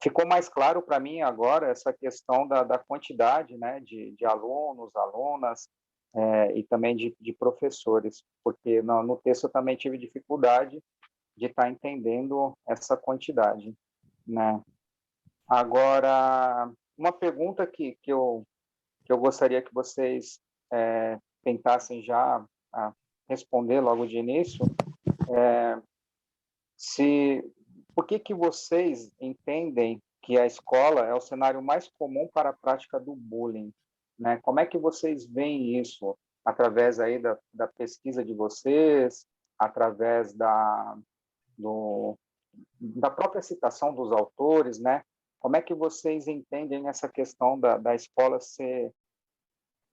Ficou mais claro para mim agora essa questão da quantidade, né, de alunos, alunas, e também de professores, porque no texto eu também tive dificuldade de estar entendendo essa quantidade, né? Agora, uma pergunta que eu gostaria que vocês tentassem já responder logo de início, por que vocês entendem que a escola é o cenário mais comum para a prática do bullying, né? Como é que vocês veem isso através aí da pesquisa de vocês, através da própria citação dos autores, né? Como é que vocês entendem essa questão da escola ser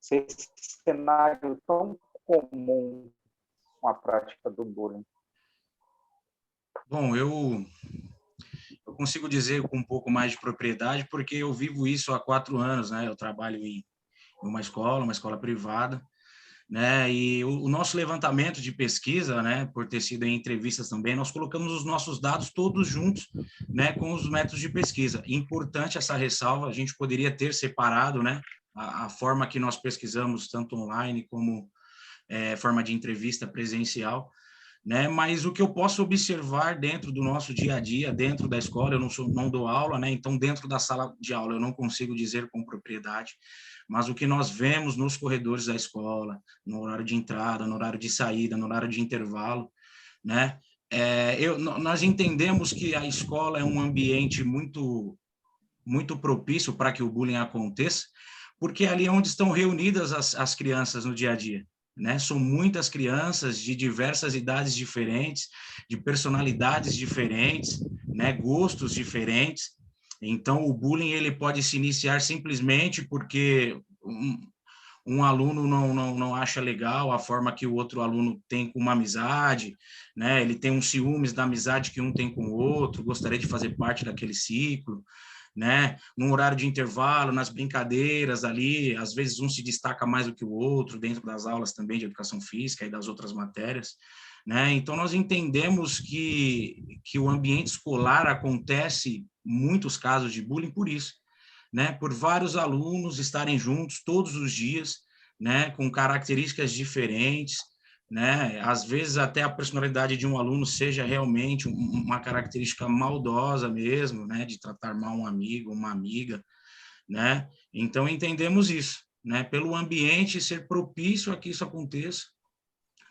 esse cenário tão comum com a prática do bullying? Bom, eu consigo dizer com um pouco mais de propriedade, porque eu vivo isso há 4 anos, né? Eu trabalho em uma escola privada, né? E o nosso levantamento de pesquisa, né, por ter sido em entrevistas também, nós colocamos os nossos dados todos juntos, né, com os métodos de pesquisa. Importante essa ressalva, a gente poderia ter separado, né, a forma que nós pesquisamos, tanto online como forma de entrevista presencial, né? Mas o que eu posso observar dentro do nosso dia a dia, dentro da escola, eu não dou aula, né? Então, dentro da sala de aula, eu não consigo dizer com propriedade, mas o que nós vemos nos corredores da escola, no horário de entrada, no horário de saída, no horário de intervalo, né? Nós entendemos que a escola é um ambiente muito propício para que o bullying aconteça, porque ali é onde estão reunidas as crianças no dia a dia, né? São muitas crianças de diversas idades diferentes, de personalidades diferentes, né? Gostos diferentes. Então, o bullying ele pode se iniciar simplesmente porque um aluno não acha legal a forma que o outro aluno tem com uma amizade, né? Ele tem um ciúmes da amizade que um tem com o outro, gostaria de fazer parte daquele ciclo, né? No horário de intervalo, nas brincadeiras ali, às vezes um se destaca mais do que o outro, dentro das aulas também de educação física e das outras matérias, né? Então, nós entendemos que o ambiente escolar acontece muitos casos de bullying por isso, né? Por vários alunos estarem juntos todos os dias, né? Com características diferentes, né? Às vezes até a personalidade de um aluno seja realmente uma característica maldosa mesmo, né? De tratar mal um amigo, uma amiga, né? Então entendemos isso, né? Pelo ambiente ser propício a que isso aconteça,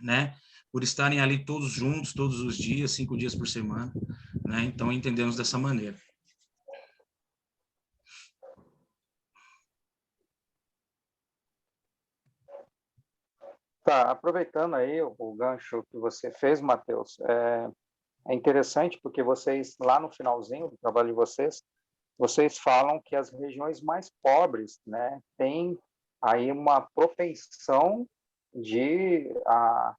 né? Por estarem ali todos juntos, todos os dias, 5 dias por semana, né? Então entendemos dessa maneira. Tá, aproveitando aí o gancho que você fez, Matheus, é interessante porque vocês, lá no finalzinho do trabalho de vocês falam que as regiões mais pobres, né, têm aí uma propensão de a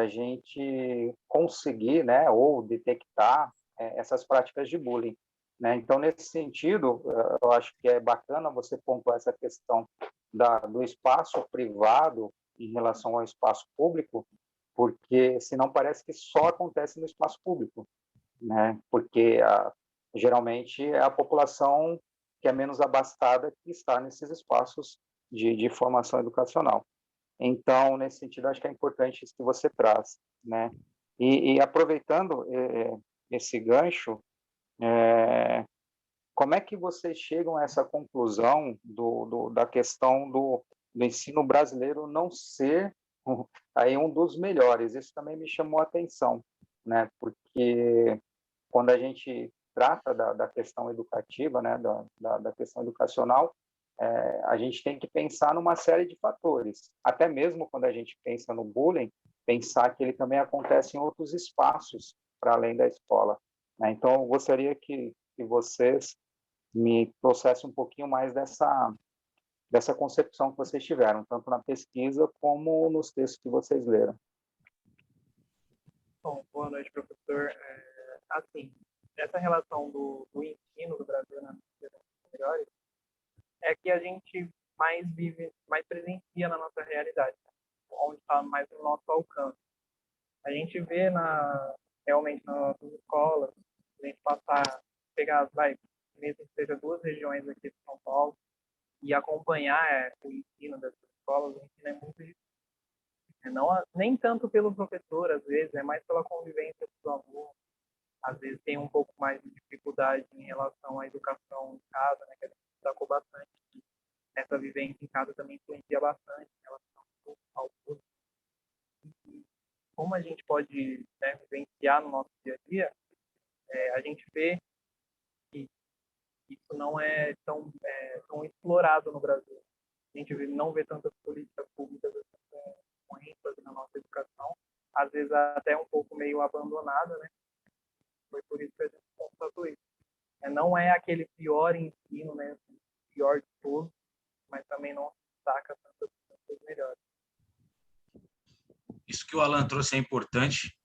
gente conseguir, né, ou detectar essas práticas de bullying, né? Então, nesse sentido, eu acho que é bacana você pontuar essa questão do espaço privado em relação ao espaço público, porque senão parece que só acontece no espaço público, né? Porque geralmente é a população que é menos abastada que está nesses espaços de formação educacional. Então, nesse sentido, acho que é importante isso que você traz, né? E aproveitando esse gancho, como é que vocês chegam a essa conclusão da questão do ensino brasileiro não ser aí um dos melhores? Isso também me chamou a atenção, né? Porque quando a gente trata da questão educativa, né, da questão educacional, a gente tem que pensar numa série de fatores. Até mesmo quando a gente pensa no bullying, pensar que ele também acontece em outros espaços para além da escola, né? Então, eu gostaria que vocês me trouxessem um pouquinho mais dessa concepção que vocês tiveram, tanto na pesquisa como nos textos que vocês leram. Bom, boa noite, professor. Assim, essa relação do ensino do Brasil nas melhores é que a gente mais vive, mais presencia na nossa realidade, onde está mais no nosso alcance. A gente vê realmente nas nossas escolas, a gente pegar, mesmo que seja 2 regiões aqui de São Paulo, e acompanhar o ensino dessas escolas, o ensino é muito difícil. Não, nem tanto pelo professor, às vezes, é mais pela convivência dos alunos. Às vezes tem um pouco mais de dificuldade em relação à educação em casa, né, que a gente destacou bastante. Essa vivência em casa também influencia bastante em relação ao curso. Como a gente pode, né, vivenciar no nosso dia a dia, a gente vê que isso não é tão explorado no Brasil. A gente não vê tantas políticas públicas com ênfase na nossa educação, às vezes até um pouco meio abandonada, né? Foi por isso que a gente constatou isso. Não é aquele pior ensino, né? Pior de todos, mas também não destaca tantas coisas melhores. Isso que o Alan trouxe é importante,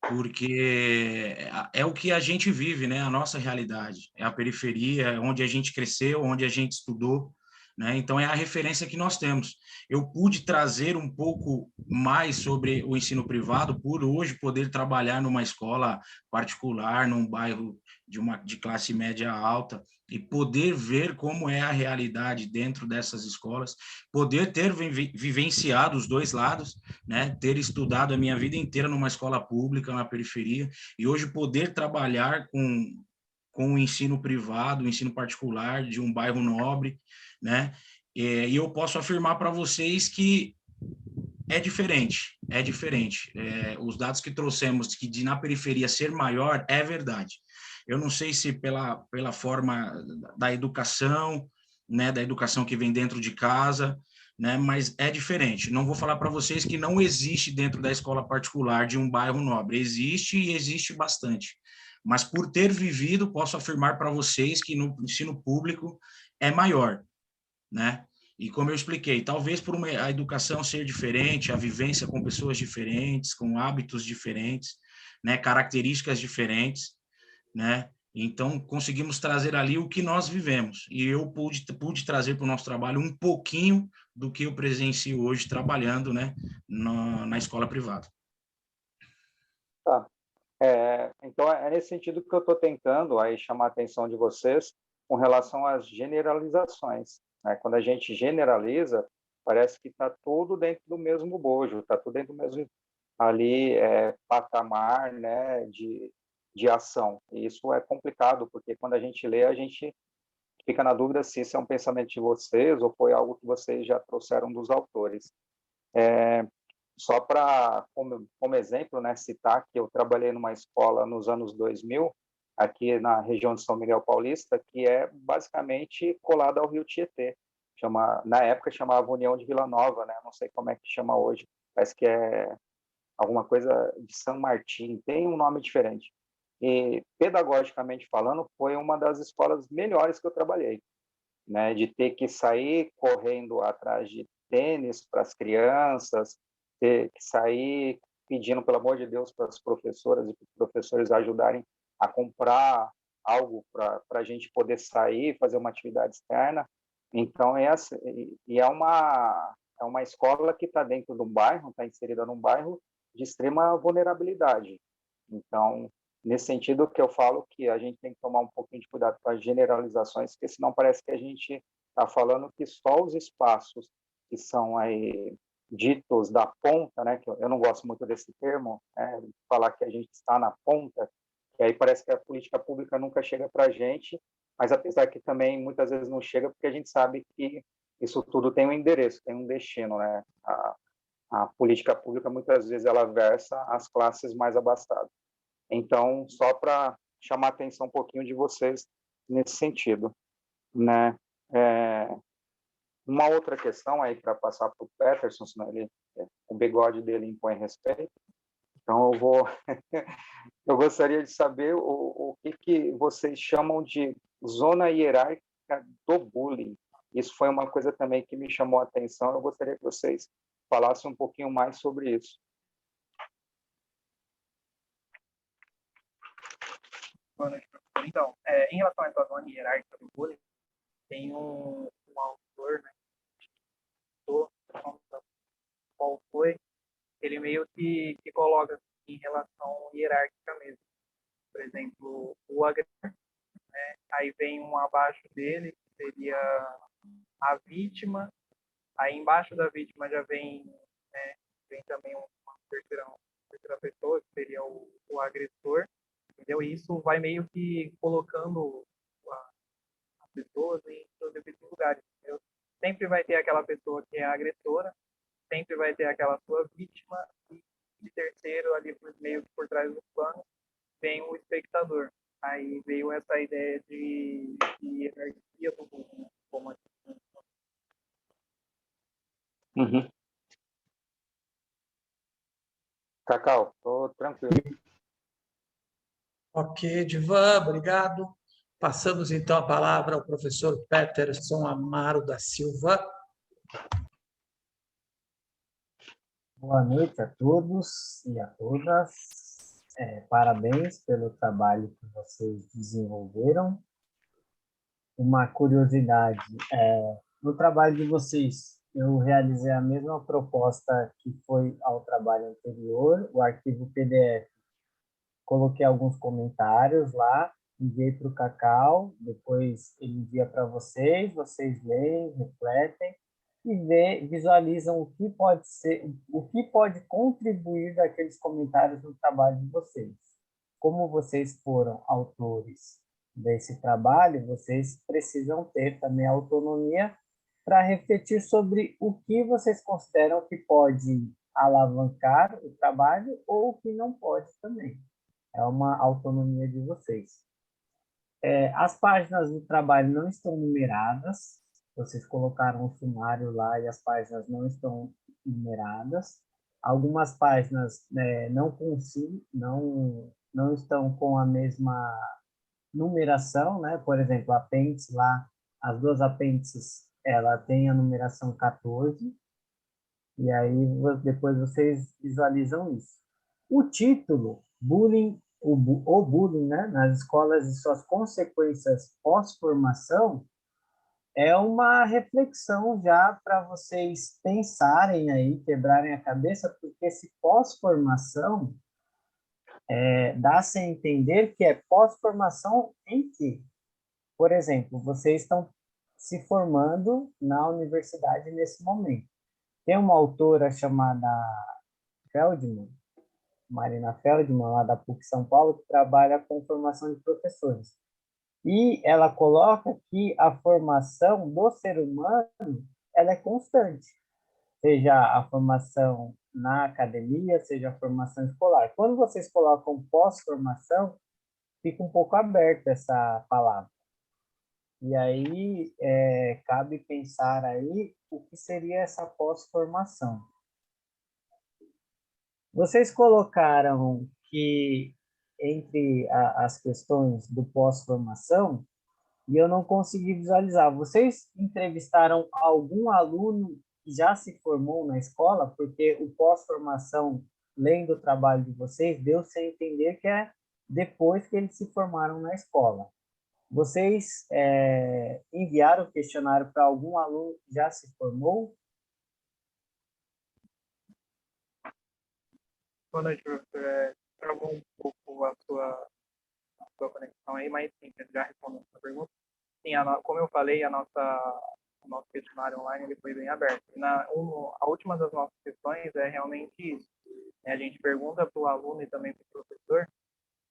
porque é o que a gente vive, né? A nossa realidade, é a periferia, onde a gente cresceu, onde a gente estudou, né? Então é a referência que nós temos. Eu pude trazer um pouco mais sobre o ensino privado por hoje poder trabalhar numa escola particular, num bairro de classe média alta, e poder ver como é a realidade dentro dessas escolas, poder ter vivenciado os dois lados, né? Ter estudado a minha vida inteira numa escola pública na periferia e hoje poder trabalhar com o ensino privado, o ensino particular de um bairro nobre, né? E eu posso afirmar para vocês que é diferente, é diferente. Os dados que trouxemos que de na periferia ser maior é verdade. Eu não sei se pela forma da educação, né, da educação que vem dentro de casa, né, mas é diferente. Não vou falar para vocês que não existe dentro da escola particular de um bairro nobre. Existe e existe bastante. Mas por ter vivido, posso afirmar para vocês que no ensino público é maior, né? E como eu expliquei, talvez por a educação ser diferente, a vivência com pessoas diferentes, com hábitos diferentes, né, características diferentes, né? Então, conseguimos trazer ali o que nós vivemos. E eu pude trazer para o nosso trabalho um pouquinho do que eu presencio hoje trabalhando, né, na escola privada. Tá. Então, é nesse sentido que eu estou tentando aí chamar a atenção de vocês com relação às generalizações, né? Quando a gente generaliza, parece que está tudo dentro do mesmo bojo, está tudo dentro do mesmo ali patamar, né, de ação. E isso é complicado, porque quando a gente lê, a gente fica na dúvida se isso é um pensamento de vocês ou foi algo que vocês já trouxeram dos autores. Só para, como exemplo, né, citar que eu trabalhei numa escola nos anos 2000, aqui na região de São Miguel Paulista, que é basicamente colada ao Rio Tietê. Na época chamava União de Vila Nova, né? Não sei como é que chama hoje. Parece que é alguma coisa de São Martim, tem um nome diferente. E, pedagogicamente falando, foi uma das escolas melhores que eu trabalhei, né? De ter que sair correndo atrás de tênis para as crianças, ter que sair pedindo, pelo amor de Deus, para as professoras e para os professores ajudarem a comprar algo para a gente poder sair, fazer uma atividade externa. Então, é uma escola que está dentro de um bairro, está inserida num bairro de extrema vulnerabilidade. Então, nesse sentido que eu falo que a gente tem que tomar um pouquinho de cuidado com as generalizações, porque senão parece que a gente está falando que só os espaços que são aí ditos da ponta, né, que eu não gosto muito desse termo, falar que a gente está na ponta, que aí parece que a política pública nunca chega para a gente, mas apesar que também muitas vezes não chega, porque a gente sabe que isso tudo tem um endereço, tem um destino, né? A política pública muitas vezes ela versa as classes mais abastadas. Então, só para chamar a atenção um pouquinho de vocês nesse sentido, né? Uma outra questão aí para passar para o Peterson, senão o bigode dele impõe respeito. Então, eu gostaria de saber o que vocês chamam de zona hierárquica do bullying. Isso foi uma coisa também que me chamou a atenção. Eu gostaria que vocês falassem um pouquinho mais sobre isso. Então, em relação a essa zona hierárquica do bullying, tem um autor, né, qual foi, ele meio que coloca em relação hierárquica mesmo. Por exemplo, o agressor, né, aí vem um abaixo dele, que seria a vítima, aí embaixo da vítima já vem, né, vem também uma terceira pessoa, que seria o agressor, entendeu? E isso vai meio que colocando as pessoas em seus devidos lugares, entendeu? Sempre vai ter aquela pessoa que é a agressora, sempre vai ter aquela sua vítima, e de terceiro, ali meio que por trás do plano, vem o espectador. Aí veio essa ideia de Cacau, estou tranquilo. Ok, Divan, obrigado. Passamos então a palavra ao professor Peterson Amaro da Silva. Boa noite a todos e a todas. Parabéns pelo trabalho que vocês desenvolveram. Uma curiosidade, no trabalho de vocês, eu realizei a mesma proposta que foi ao trabalho anterior, o arquivo PDF. Coloquei alguns comentários lá, enviei para o Cacau, depois ele envia para vocês, vocês leem, refletem e visualizam o que pode ser, o que pode contribuir daqueles comentários no trabalho de vocês. Como vocês foram autores desse trabalho, vocês precisam ter também autonomia para refletir sobre o que vocês consideram que pode alavancar o trabalho ou o que não pode também. É uma autonomia de vocês. As páginas do trabalho não estão numeradas. Vocês colocaram um sumário lá e as páginas não estão numeradas. Algumas páginas não estão com a mesma numeração, né? Por exemplo, apêndice lá, as duas apêndices, ela tem a numeração 14. E aí depois vocês visualizam isso. O título, o bullying, né, nas escolas e suas consequências pós-formação, é uma reflexão já para vocês pensarem aí, quebrarem a cabeça, porque esse pós-formação dá-se a entender que é pós-formação em que, por exemplo, vocês estão se formando na universidade nesse momento. Tem uma autora chamada Feldman, Marina Feldman, lá da PUC São Paulo, que trabalha com formação de professores. E ela coloca que a formação do ser humano ela é constante, seja a formação na academia, seja a formação escolar. Quando vocês colocam pós-formação, fica um pouco aberta essa palavra. E aí cabe pensar aí o que seria essa pós-formação. Vocês colocaram que entre as questões do pós-formação, e eu não consegui visualizar, vocês entrevistaram algum aluno que já se formou na escola? Porque o pós-formação, lendo o trabalho de vocês, deu-se a entender que é depois que eles se formaram na escola. Vocês enviaram o questionário para algum aluno que já se formou? Boa noite, professor. Travou um pouco a sua conexão aí, mas sim, já respondendo a pergunta. Sim, como eu falei, o nosso questionário online ele foi bem aberto. A última das nossas questões é realmente isso. A gente pergunta para o aluno e também para o professor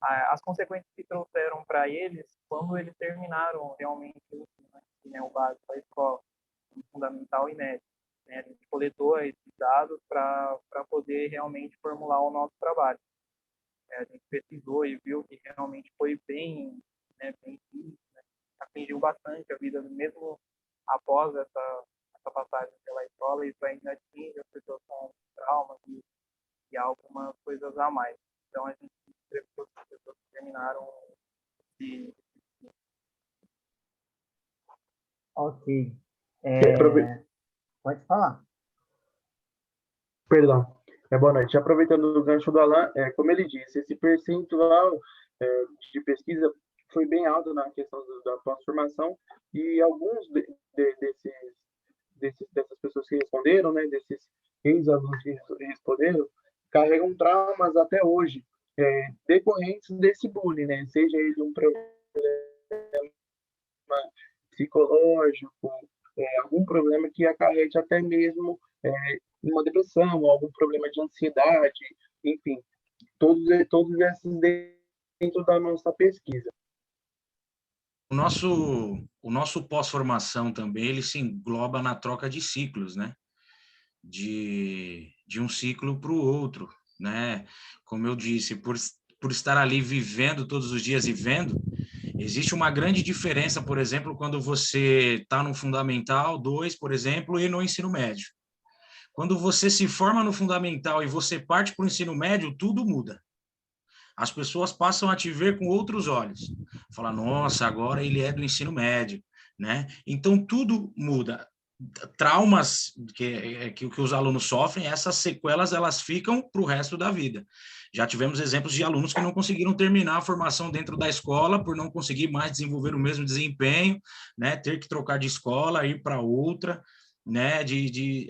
as consequências que trouxeram para eles quando eles terminaram realmente o básico, a escola, o fundamental e médio. A gente coletou esses dados para poder realmente formular o nosso trabalho. A gente pesquisou e viu que realmente foi bem atingiu bastante a vida, mesmo após essa passagem pela escola, isso ainda atinge as pessoas com traumas e algumas coisas a mais. Então, a gente entrevistou as pessoas que terminaram de... Ok. Pode falar. Perdão. Boa noite. Aproveitando o gancho do Alan, como ele disse, esse percentual de pesquisa foi bem alto na questão da pós-formação e alguns dessas pessoas que responderam, né, desses ex-alunos que responderam, carregam traumas até hoje, decorrentes desse bullying, né, seja ele um problema psicológico, algum problema que acarrete até mesmo uma depressão, algum problema de ansiedade, enfim, todos esses dentro da nossa pesquisa. O nosso pós-formação também, ele se engloba na troca de ciclos, né? De um ciclo para o outro, né? Como eu disse, por estar ali vivendo todos os dias e vendo, existe uma grande diferença, por exemplo, quando você está no Fundamental 2, por exemplo, e no ensino médio. Quando você se forma no fundamental e você parte para o ensino médio, tudo muda. As pessoas passam a te ver com outros olhos. Fala, nossa, agora ele é do ensino médio, né? Então, tudo muda. Traumas que os alunos sofrem, essas sequelas, elas ficam para o resto da vida. Já tivemos exemplos de alunos que não conseguiram terminar a formação dentro da escola por não conseguir mais desenvolver o mesmo desempenho, né? Ter que trocar de escola, ir para outra, né?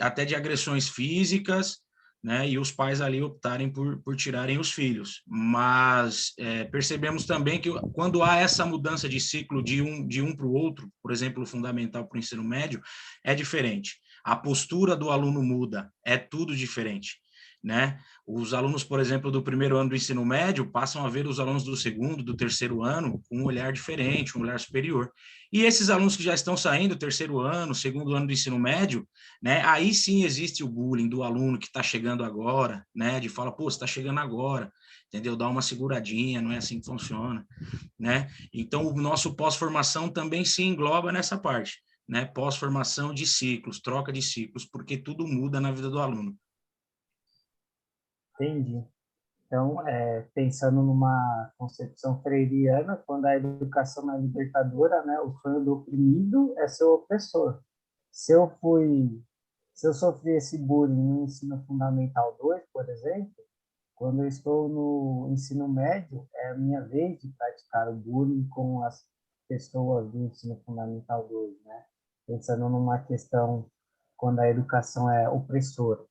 Até de agressões físicas, né? E os pais ali optarem por tirarem os filhos. Mas percebemos também que quando há essa mudança de ciclo de um para o outro, por exemplo, o fundamental para o ensino médio, é diferente. A postura do aluno muda, é tudo diferente, né? Os alunos, por exemplo, do primeiro ano do ensino médio passam a ver os alunos do segundo, do terceiro ano com um olhar diferente, um olhar superior. E esses alunos que já estão saindo, terceiro ano, segundo ano do ensino médio, né? Aí sim existe o bullying do aluno que está chegando agora, né? De fala, pô, você está chegando agora, entendeu? Dá uma seguradinha, não é assim que funciona, né? Então, o nosso pós-formação também se engloba nessa parte, né? Pós-formação de ciclos, troca de ciclos, porque tudo muda na vida do aluno. Entendi. Então, pensando numa concepção freiriana, quando a educação é libertadora, né, o sonho do oprimido é ser o opressor. Se eu sofri esse bullying no ensino fundamental 2, por exemplo, quando eu estou no ensino médio, é a minha vez de praticar o bullying com as pessoas do ensino fundamental 2, né? Pensando numa questão quando a educação é opressora.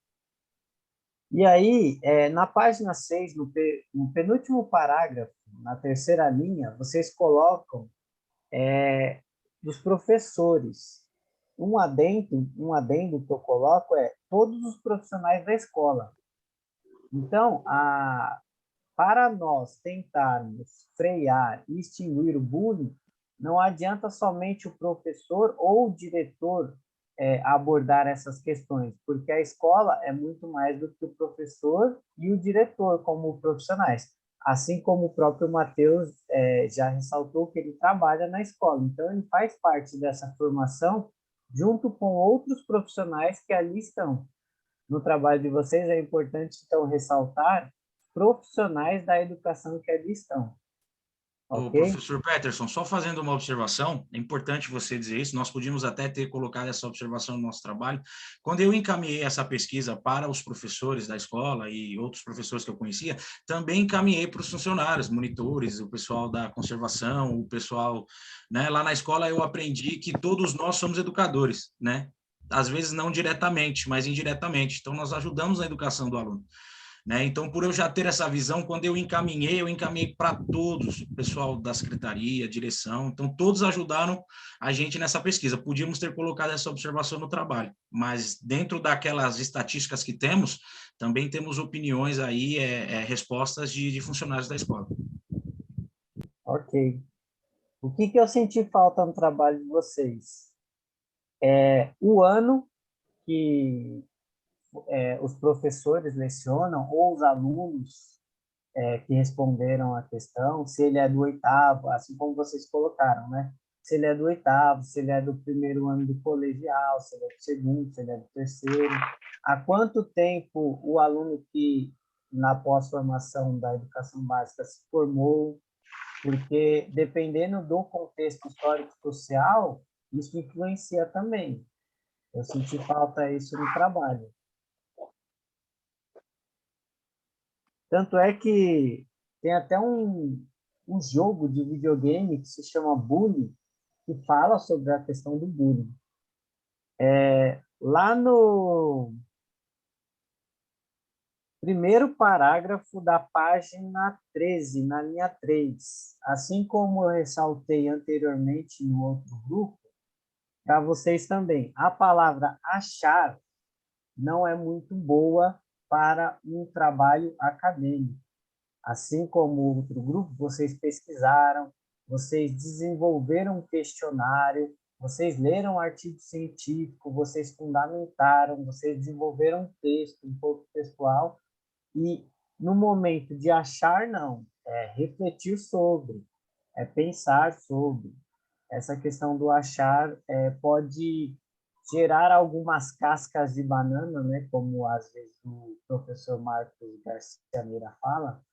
E aí, na página 6, no penúltimo parágrafo, na terceira linha, vocês colocam dos professores. Um adendo que eu coloco é todos os profissionais da escola. Então, para nós tentarmos frear e extinguir o bullying, não adianta somente o professor ou o diretor abordar essas questões, porque a escola é muito mais do que o professor e o diretor como profissionais. Assim como o próprio Matheus já ressaltou que ele trabalha na escola. Então, ele faz parte dessa formação junto com outros profissionais que ali estão. No trabalho de vocês, é importante, então, ressaltar profissionais da educação que ali estão. O Ok? professor Peterson, só fazendo uma observação, é importante você dizer isso, nós podíamos até ter colocado essa observação no nosso trabalho. Quando eu encaminhei essa pesquisa para os professores da escola e outros professores que eu conhecia, também encaminhei para os funcionários, monitores, o pessoal da conservação, o pessoal, né? Lá na escola eu aprendi que todos nós somos educadores, né? Às vezes não diretamente, mas indiretamente. Então, nós ajudamos na educação do aluno. Né? Então, por eu já ter essa visão, quando eu encaminhei para todos, o pessoal da secretaria, direção, então todos ajudaram a gente nessa pesquisa. Podíamos ter colocado essa observação no trabalho, mas dentro daquelas estatísticas que temos, também temos opiniões aí, respostas de funcionários da escola. Ok. O que eu senti falta no trabalho de vocês? O ano que os professores lecionam, ou os alunos que responderam a questão, se ele é do oitavo, assim como vocês colocaram, né? Se ele é do oitavo, se ele é do primeiro ano do colegial, se ele é do segundo, se ele é do terceiro. Há quanto tempo o aluno que, na pós-formação da educação básica, se formou? Porque, dependendo do contexto histórico-social, isso influencia também. Eu senti falta disso no trabalho. Tanto é que tem até um jogo de videogame que se chama Bully, que fala sobre a questão do bullying. Lá no primeiro parágrafo da página 13, na linha 3, assim como eu ressaltei anteriormente no outro grupo, para vocês também, a palavra achar não é muito boa para um trabalho acadêmico. Assim como o outro grupo, vocês pesquisaram, vocês desenvolveram um questionário, vocês leram um artigo científico, vocês fundamentaram, vocês desenvolveram um texto, um pouco textual, e no momento de achar, não, é refletir sobre, é pensar sobre. Essa questão do achar pode gerar algumas cascas de banana, né, como às vezes o professor Marcos Garcia Meira fala,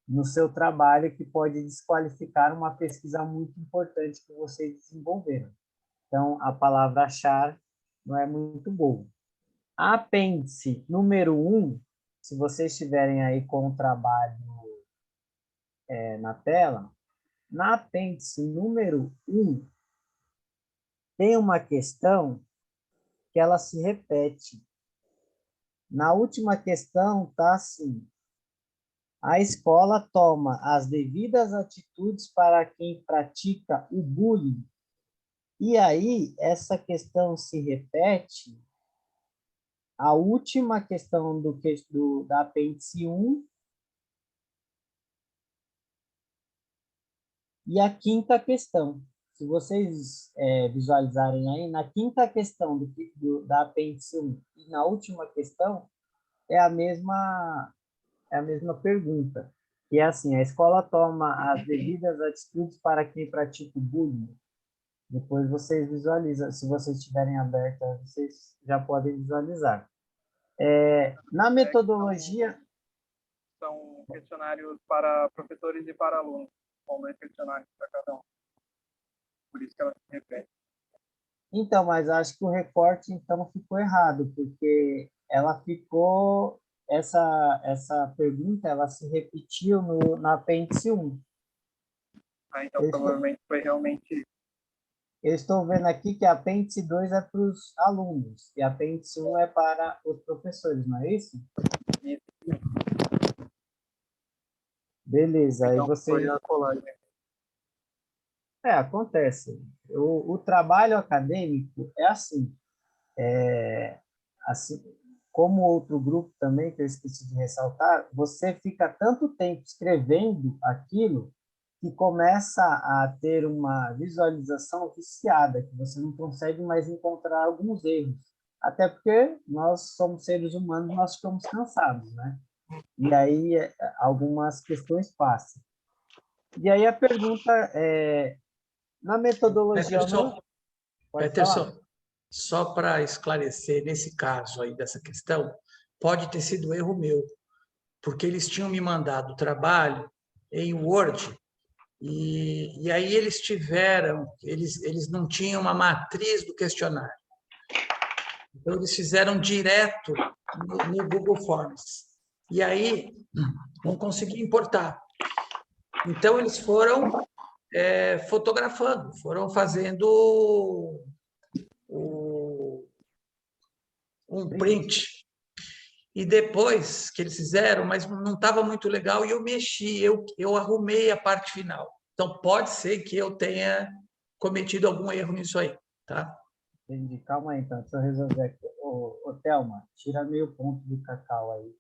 no seu trabalho, que pode desqualificar uma pesquisa muito importante que vocês desenvolveram. Então, a palavra achar não é muito boa. Apêndice número 1, se vocês estiverem aí com o trabalho na tela, na apêndice número 1, tem uma questão que ela se repete. Na última questão está assim: a escola toma as devidas atitudes para quem pratica o bullying. E aí, essa questão se repete. A última questão da apêndice 1 e a quinta questão. Se vocês visualizarem aí, na quinta questão da apêndice 1 e na última questão, é a mesma pergunta. Que é assim: a escola toma as devidas atitudes para quem pratica o bullying. Depois vocês visualizam. Se vocês estiverem abertos, vocês já podem visualizar. Na metodologia... São questionários para professores e para alunos. São 2 questionários para cada um. Por isso que ela se repete. Então, mas acho que o recorte, então, ficou errado, porque ela ficou... Essa pergunta, ela se repetiu na apêndice 1. Então, provavelmente foi realmente... Eu estou vendo aqui que a apêndice 2 é para os alunos e a apêndice 1 é para os professores, não é isso? Isso. Beleza, Então, aí você... foi a colagem. Acontece. O trabalho acadêmico é assim, como outro grupo também, que eu esqueci de ressaltar, você fica tanto tempo escrevendo aquilo que começa a ter uma visualização viciada, que você não consegue mais encontrar alguns erros. Até porque nós somos seres humanos, nós ficamos cansados, né? E aí algumas questões passam. E aí a pergunta é, na metodologia... Peterson, só para esclarecer, nesse caso aí dessa questão, pode ter sido erro meu, porque eles tinham me mandado o trabalho em Word, e aí eles não tinham uma matriz do questionário. Então, eles fizeram direto no Google Forms. E aí, não consegui importar. Então, eles foram fotografando, foram fazendo um print. E depois que eles fizeram, mas não estava muito legal, e eu mexi, eu arrumei a parte final. Então, pode ser que eu tenha cometido algum erro nisso aí, tá? Entendi. Calma aí, então. Deixa eu resolver aqui. Ô, Thelma, tira meio ponto do Cacau aí.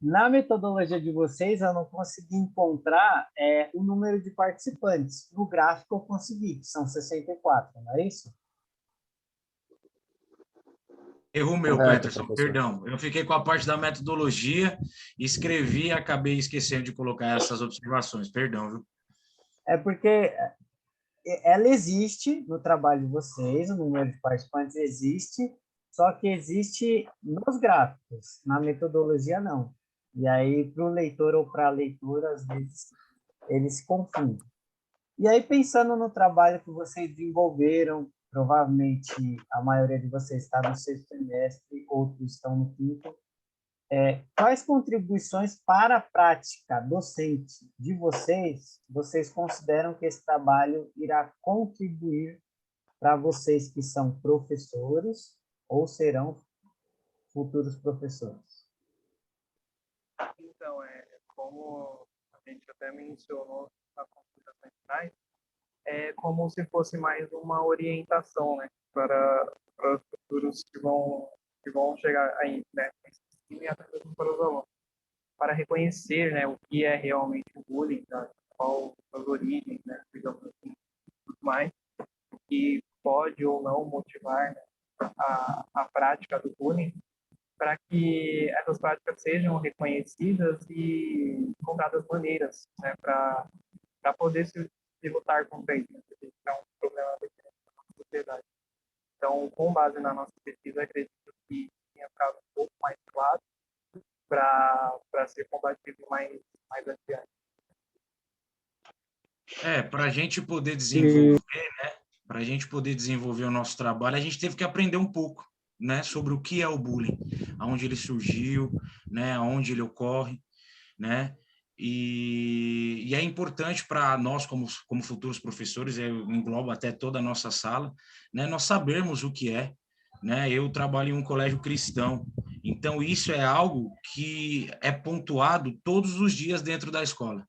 Na metodologia de vocês, eu não consegui encontrar o número de participantes. No gráfico, eu consegui, que são 64, não é isso? Erro meu, Peterson, perdão. Eu fiquei com a parte da metodologia, escrevi e acabei esquecendo de colocar essas observações. Perdão, viu? É porque ela existe no trabalho de vocês, o número de participantes existe, só que existe nos gráficos, na metodologia não. E aí, para o leitor ou para a leitura, às vezes, eles se confundem. E aí, pensando no trabalho que vocês desenvolveram, provavelmente a maioria de vocês está no 6º semestre, outros estão no 5º, quais contribuições para a prática docente de vocês consideram que esse trabalho irá contribuir para vocês que são professores ou serão futuros professores? Então, como a gente até mencionou na consultação atrás, é como se fosse mais uma orientação, né, para os futuros que vão chegar aí, né, e até mesmo para os alunos, para reconhecer, né, o que é realmente o bullying, tá? Qual as origens, né, digamos assim, tudo mais, o que pode ou não motivar, né, a prática do bullying, para que essas práticas sejam reconhecidas e encontradas maneiras, né, para poder se lutar contra isso. é um problema da nossa sociedade. Então, com base na nossa pesquisa, acredito que tenha ficado um pouco mais claro para ser combatido mais adiante. Para a gente poder desenvolver, para a gente poder desenvolver o nosso trabalho, a gente teve que aprender um pouco, né, sobre o que é o bullying, aonde ele surgiu, né, aonde ele ocorre, né, e é importante para nós, como futuros professores, eu englobo até toda a nossa sala, né, nós sabermos o que é, né, eu trabalho em um colégio cristão, então isso é algo que é pontuado todos os dias dentro da escola,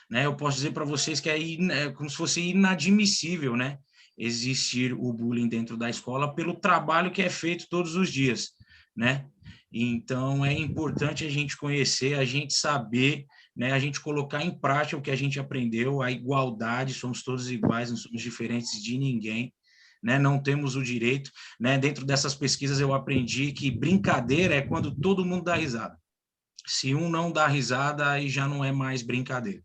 né, eu posso dizer para vocês que é como se fosse inadmissível, né, existir o bullying dentro da escola pelo trabalho que é feito todos os dias, né? Então, é importante a gente conhecer, a gente saber, né, a gente colocar em prática o que a gente aprendeu, a igualdade, somos todos iguais, não somos diferentes de ninguém, né? Não temos o direito, né? Dentro dessas pesquisas eu aprendi que brincadeira é quando todo mundo dá risada. Se um não dá risada, aí já não é mais brincadeira,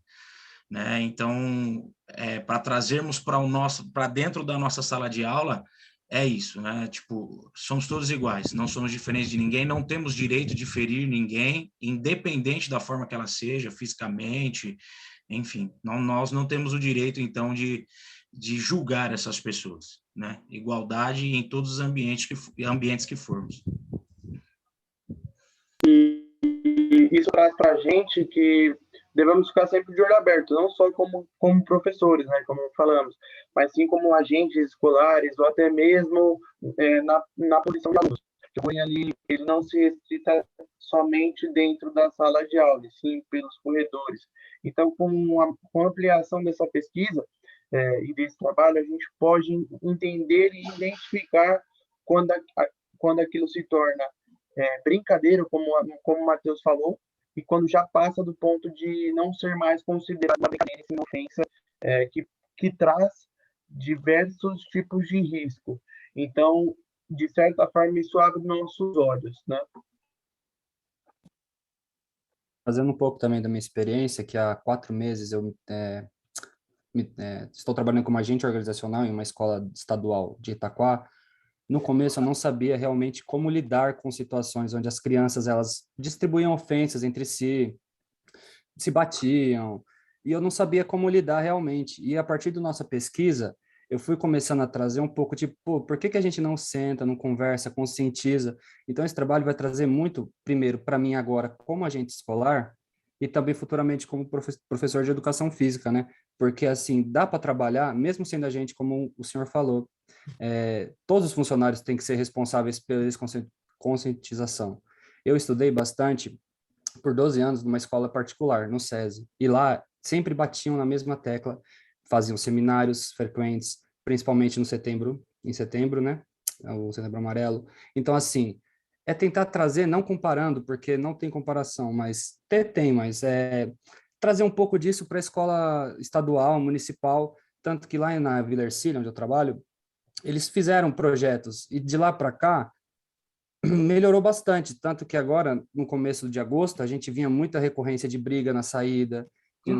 né? Então, para trazermos para dentro da nossa sala de aula, é isso, né? Tipo, somos todos iguais, não somos diferentes de ninguém, não temos direito de ferir ninguém, independente da forma que ela seja, fisicamente, enfim, nós não temos o direito, então, de julgar essas pessoas, né? Igualdade em todos os ambientes que formos. E isso traz para a gente que devemos ficar sempre de olho aberto, não só como professores, né, como falamos, mas sim como agentes escolares ou até mesmo na posição de alunos. O bullying ali, ele não se restrita somente dentro da sala de aula, sim pelos corredores. Então, com a ampliação dessa pesquisa e desse trabalho, a gente pode entender e identificar quando aquilo se torna brincadeira, como o Matheus falou, e quando já passa do ponto de não ser mais considerado uma brincadeira, sim uma ofensa que traz diversos tipos de risco. Então, de certa forma, isso abre nossos olhos, né? Fazendo um pouco também da minha experiência, que há 4 meses eu estou trabalhando como agente organizacional em uma escola estadual de Itaquá. No começo eu não sabia realmente como lidar com situações onde as crianças elas distribuíam ofensas entre si, se batiam, e eu não sabia como lidar realmente. E a partir da nossa pesquisa, eu fui começando a trazer um pouco de, por que a gente não senta, não conversa, conscientiza? Então esse trabalho vai trazer muito, primeiro, para mim agora como agente escolar, e também futuramente como professor de educação física, né? Porque assim, dá para trabalhar, mesmo sendo agente, como o senhor falou, todos os funcionários têm que ser responsáveis pela conscientização. Eu estudei bastante por 12 anos numa escola particular, no SESI, e lá sempre batiam na mesma tecla, faziam seminários frequentes, principalmente em setembro, né? O Setembro Amarelo. Então, assim, é tentar trazer, não comparando, porque não tem comparação, mas mas trazer um pouco disso para a escola estadual, municipal, tanto que lá na Vila Ercília, onde eu trabalho, eles fizeram projetos, e de lá para cá, melhorou bastante, tanto que agora, no começo de agosto, a gente vinha muita recorrência de briga na saída, de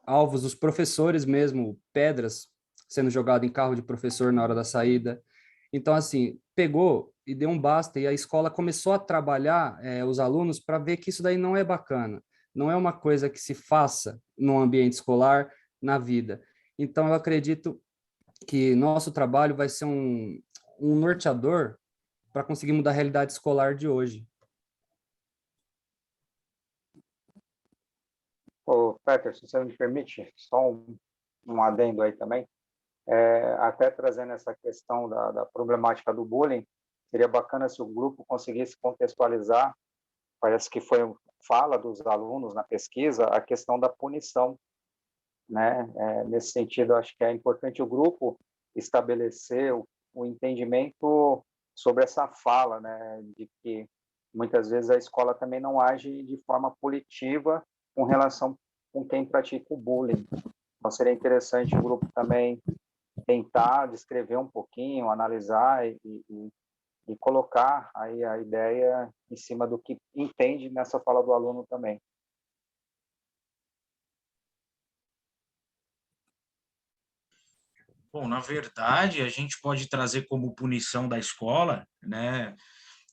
alvos dos professores mesmo, pedras sendo jogado em carro de professor na hora da saída. Então, assim, pegou e deu um basta, e a escola começou a trabalhar os alunos para ver que isso daí não é bacana, não é uma coisa que se faça no ambiente escolar, na vida. Então, eu acredito que nosso trabalho vai ser um norteador para conseguir mudar a realidade escolar de hoje. Ô, Peter, se você me permite, só um adendo aí também, até trazendo essa questão da problemática do bullying, seria bacana se o grupo conseguisse contextualizar, parece que foi fala dos alunos na pesquisa, a questão da punição, né? Nesse sentido, acho que é importante o grupo estabelecer o entendimento sobre essa fala, né? De que muitas vezes a escola também não age de forma punitiva com relação com quem pratica o bullying. Então, seria interessante o grupo também tentar descrever um pouquinho, analisar e colocar aí a ideia em cima do que entende nessa fala do aluno também. Bom, na verdade, a gente pode trazer como punição da escola, né?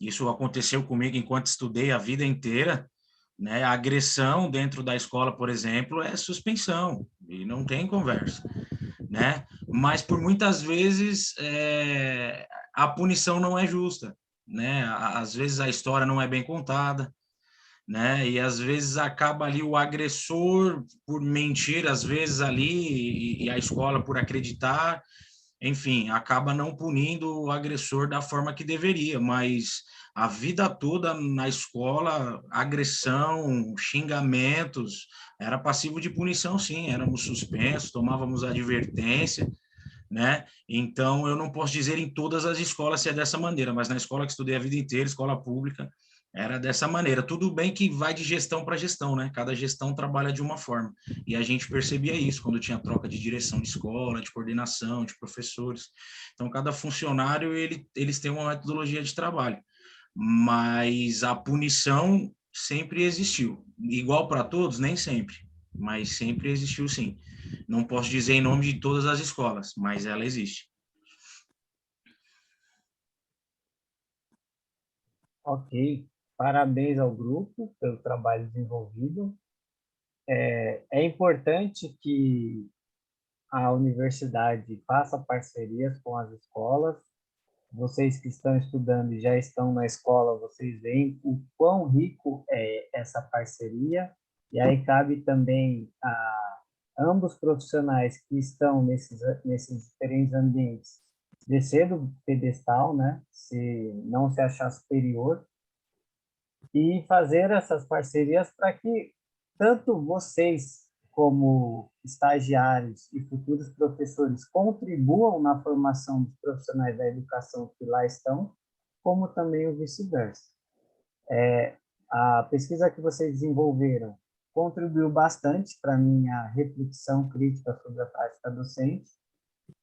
Isso aconteceu comigo enquanto estudei a vida inteira, né? A agressão dentro da escola, por exemplo, é suspensão, e não tem conversa, né? Mas por muitas vezes a punição não é justa, né? Às vezes a história não é bem contada, né? E às vezes acaba ali o agressor por mentir, às vezes ali, e a escola por acreditar, enfim, acaba não punindo o agressor da forma que deveria, mas a vida toda na escola, agressão, xingamentos, era passivo de punição, sim, éramos suspensos, tomávamos advertência, né? Então, eu não posso dizer em todas as escolas se é dessa maneira, mas na escola que estudei a vida inteira, escola pública, era dessa maneira. Tudo bem que vai de gestão para gestão, né? Cada gestão trabalha de uma forma. E a gente percebia isso quando tinha troca de direção de escola, de coordenação, de professores. Então, cada funcionário, eles têm uma metodologia de trabalho. Mas a punição sempre existiu. Igual para todos, nem sempre, mas sempre existiu, sim. Não posso dizer em nome de todas as escolas, mas ela existe. Ok. Parabéns ao grupo pelo trabalho desenvolvido. É importante que a universidade faça parcerias com as escolas. Vocês que estão estudando e já estão na escola, vocês veem o quão rico é essa parceria. E aí cabe também a ambos profissionais que estão nesses diferentes ambientes descer do pedestal, né? Se não se achar superior, e fazer essas parcerias para que tanto vocês como estagiários e futuros professores contribuam na formação dos profissionais da educação que lá estão, como também o vice-versa. A pesquisa que vocês desenvolveram contribuiu bastante para a minha reflexão crítica sobre a prática docente,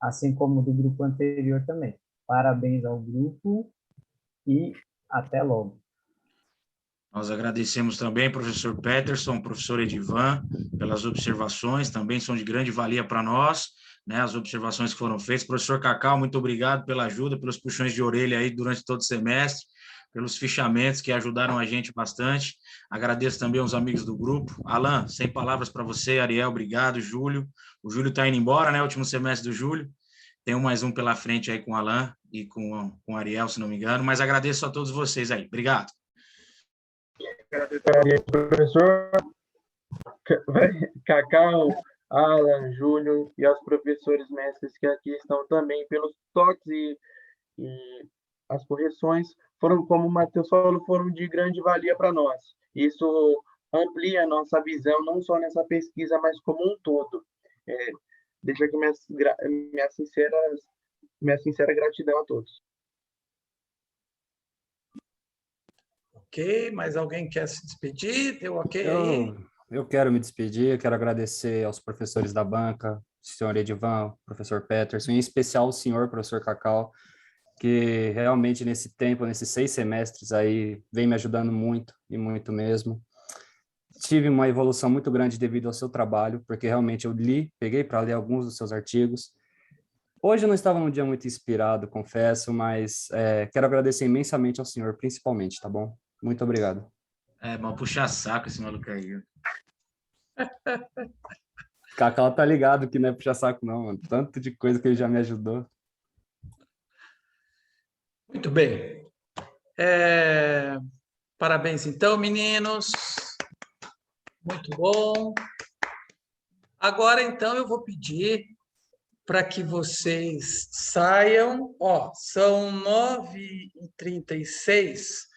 assim como do grupo anterior também. Parabéns ao grupo e até logo. Nós agradecemos também, professor Peterson, professor Edivan, pelas observações, também são de grande valia para nós, né, as observações que foram feitas. Professor Cacau, muito obrigado pela ajuda, pelos puxões de orelha aí durante todo o semestre, pelos fichamentos que ajudaram a gente bastante. Agradeço também aos amigos do grupo. Alan, sem palavras para você. Ariel, obrigado. Júlio. O Júlio está indo embora, né, último semestre do Júlio. Tem mais um pela frente aí com o Alan e com o Ariel, se não me engano, mas agradeço a todos vocês aí. Obrigado. Professor Cacau, Alan, Júlio e aos professores mestres que aqui estão também pelos toques e as correções foram, como o Matheus falou, foram de grande valia para nós. Isso amplia a nossa visão, não só nessa pesquisa, mas como um todo. Deixo aqui minha sincera gratidão a todos. Ok, mas alguém quer se despedir? Deu ok aí? Eu quero me despedir, eu quero agradecer aos professores da banca, senhor Edivan, professor Peterson, em especial o senhor professor Cacau, que realmente nesse tempo, nesses 6 semestres aí, vem me ajudando muito, e muito mesmo. Tive uma evolução muito grande devido ao seu trabalho, porque realmente eu peguei para ler alguns dos seus artigos. Hoje eu não estava num dia muito inspirado, confesso, mas quero agradecer imensamente ao senhor, principalmente, tá bom? Muito obrigado. Mas puxar saco esse maluco aí. Cacau tá ligado que não é puxar saco não, mano. Tanto de coisa que ele já me ajudou. Muito bem. Parabéns, então, meninos. Muito bom. Agora, então, eu vou pedir para que vocês saiam. São 9h36.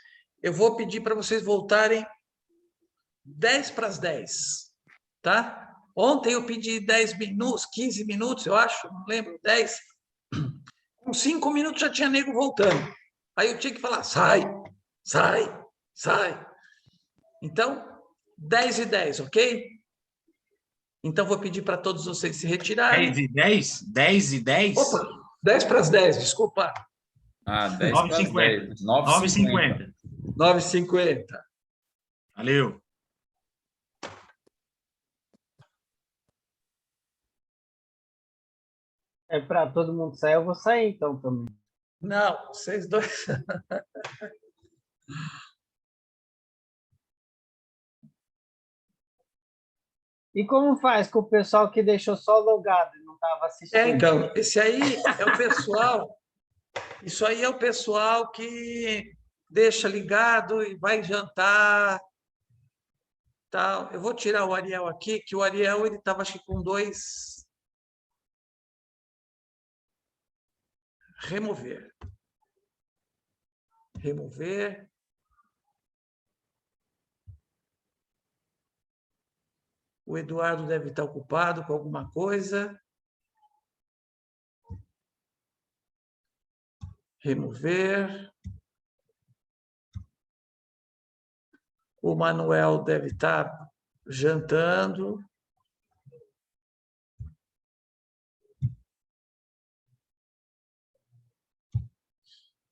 Eu vou pedir para vocês voltarem 10:10, tá? Ontem eu pedi 10 minutos, 15 minutos, eu acho, não lembro, 10. Com 5 minutos já tinha nego voltando. Aí eu tinha que falar, sai. Então, 10:10, ok? Então, vou pedir para todos vocês se retirarem. 10:10? 10:10? Opa, 10:10, desculpa. 10:10. 9h50. 9h50. Valeu. É para todo mundo sair, eu vou sair então também. Não, vocês dois. E como faz com o pessoal que deixou só logado e não estava assistindo? Então, esse aí é o pessoal. Isso aí é o pessoal que deixa ligado e vai jantar. Tal. Eu vou tirar o Ariel aqui, que o Ariel ele estava acho que com 2. Remover. Remover. O Eduardo deve estar ocupado com alguma coisa. Remover. O Manuel deve estar jantando.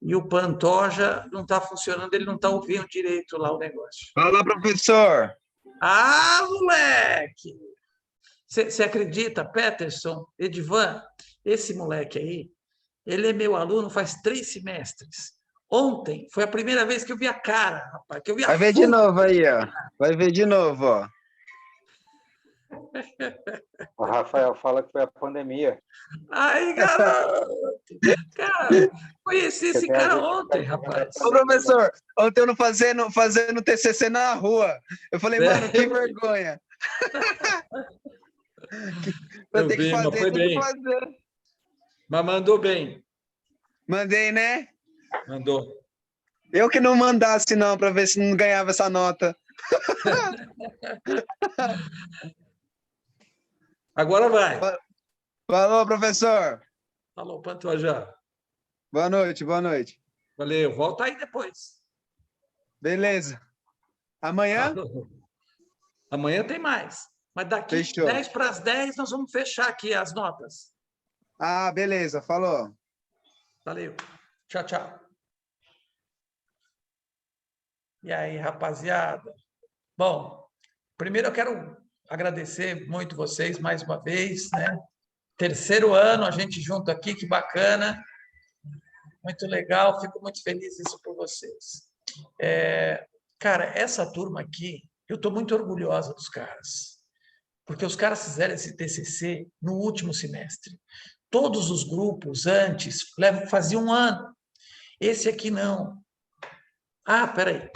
E o Pantoja não está funcionando, ele não está ouvindo direito lá o negócio. Fala, professor! Ah, moleque! Você acredita, Peterson, Edivan? Esse moleque aí, ele é meu aluno faz 3 semestres. Ontem foi a primeira vez que eu vi a cara, rapaz. Que eu vi a Vai ver de novo aí, ó. Vai ver de novo, ó. O Rafael fala que foi a pandemia. Ai, garoto! Cara, conheci esse cara ontem, rapaz. Ô, professor, ontem eu não fazendo TCC na rua. Eu falei, mano, que vergonha. Eu vi, que fazer, mas foi bem. Mas mandou bem. Mandei, né? Mandou. Eu que não mandasse, não, para ver se não ganhava essa nota. Agora vai. Falou, professor. Falou, Pantoja. Boa noite, boa noite. Valeu, volta aí depois. Beleza. Amanhã? Amanhã tem mais. Mas daqui 10 para as 10 nós vamos fechar aqui as notas. Ah, beleza, falou. Valeu. Tchau, tchau. E aí, rapaziada? Bom, primeiro eu quero agradecer muito vocês mais uma vez, né? 3º ano, a gente junto aqui, que bacana. Muito legal, fico muito feliz isso por vocês. Cara, essa turma aqui, eu estou muito orgulhosa dos caras, porque os caras fizeram esse TCC no último semestre. Todos os grupos antes faziam 1 ano. Esse aqui não. Ah, peraí.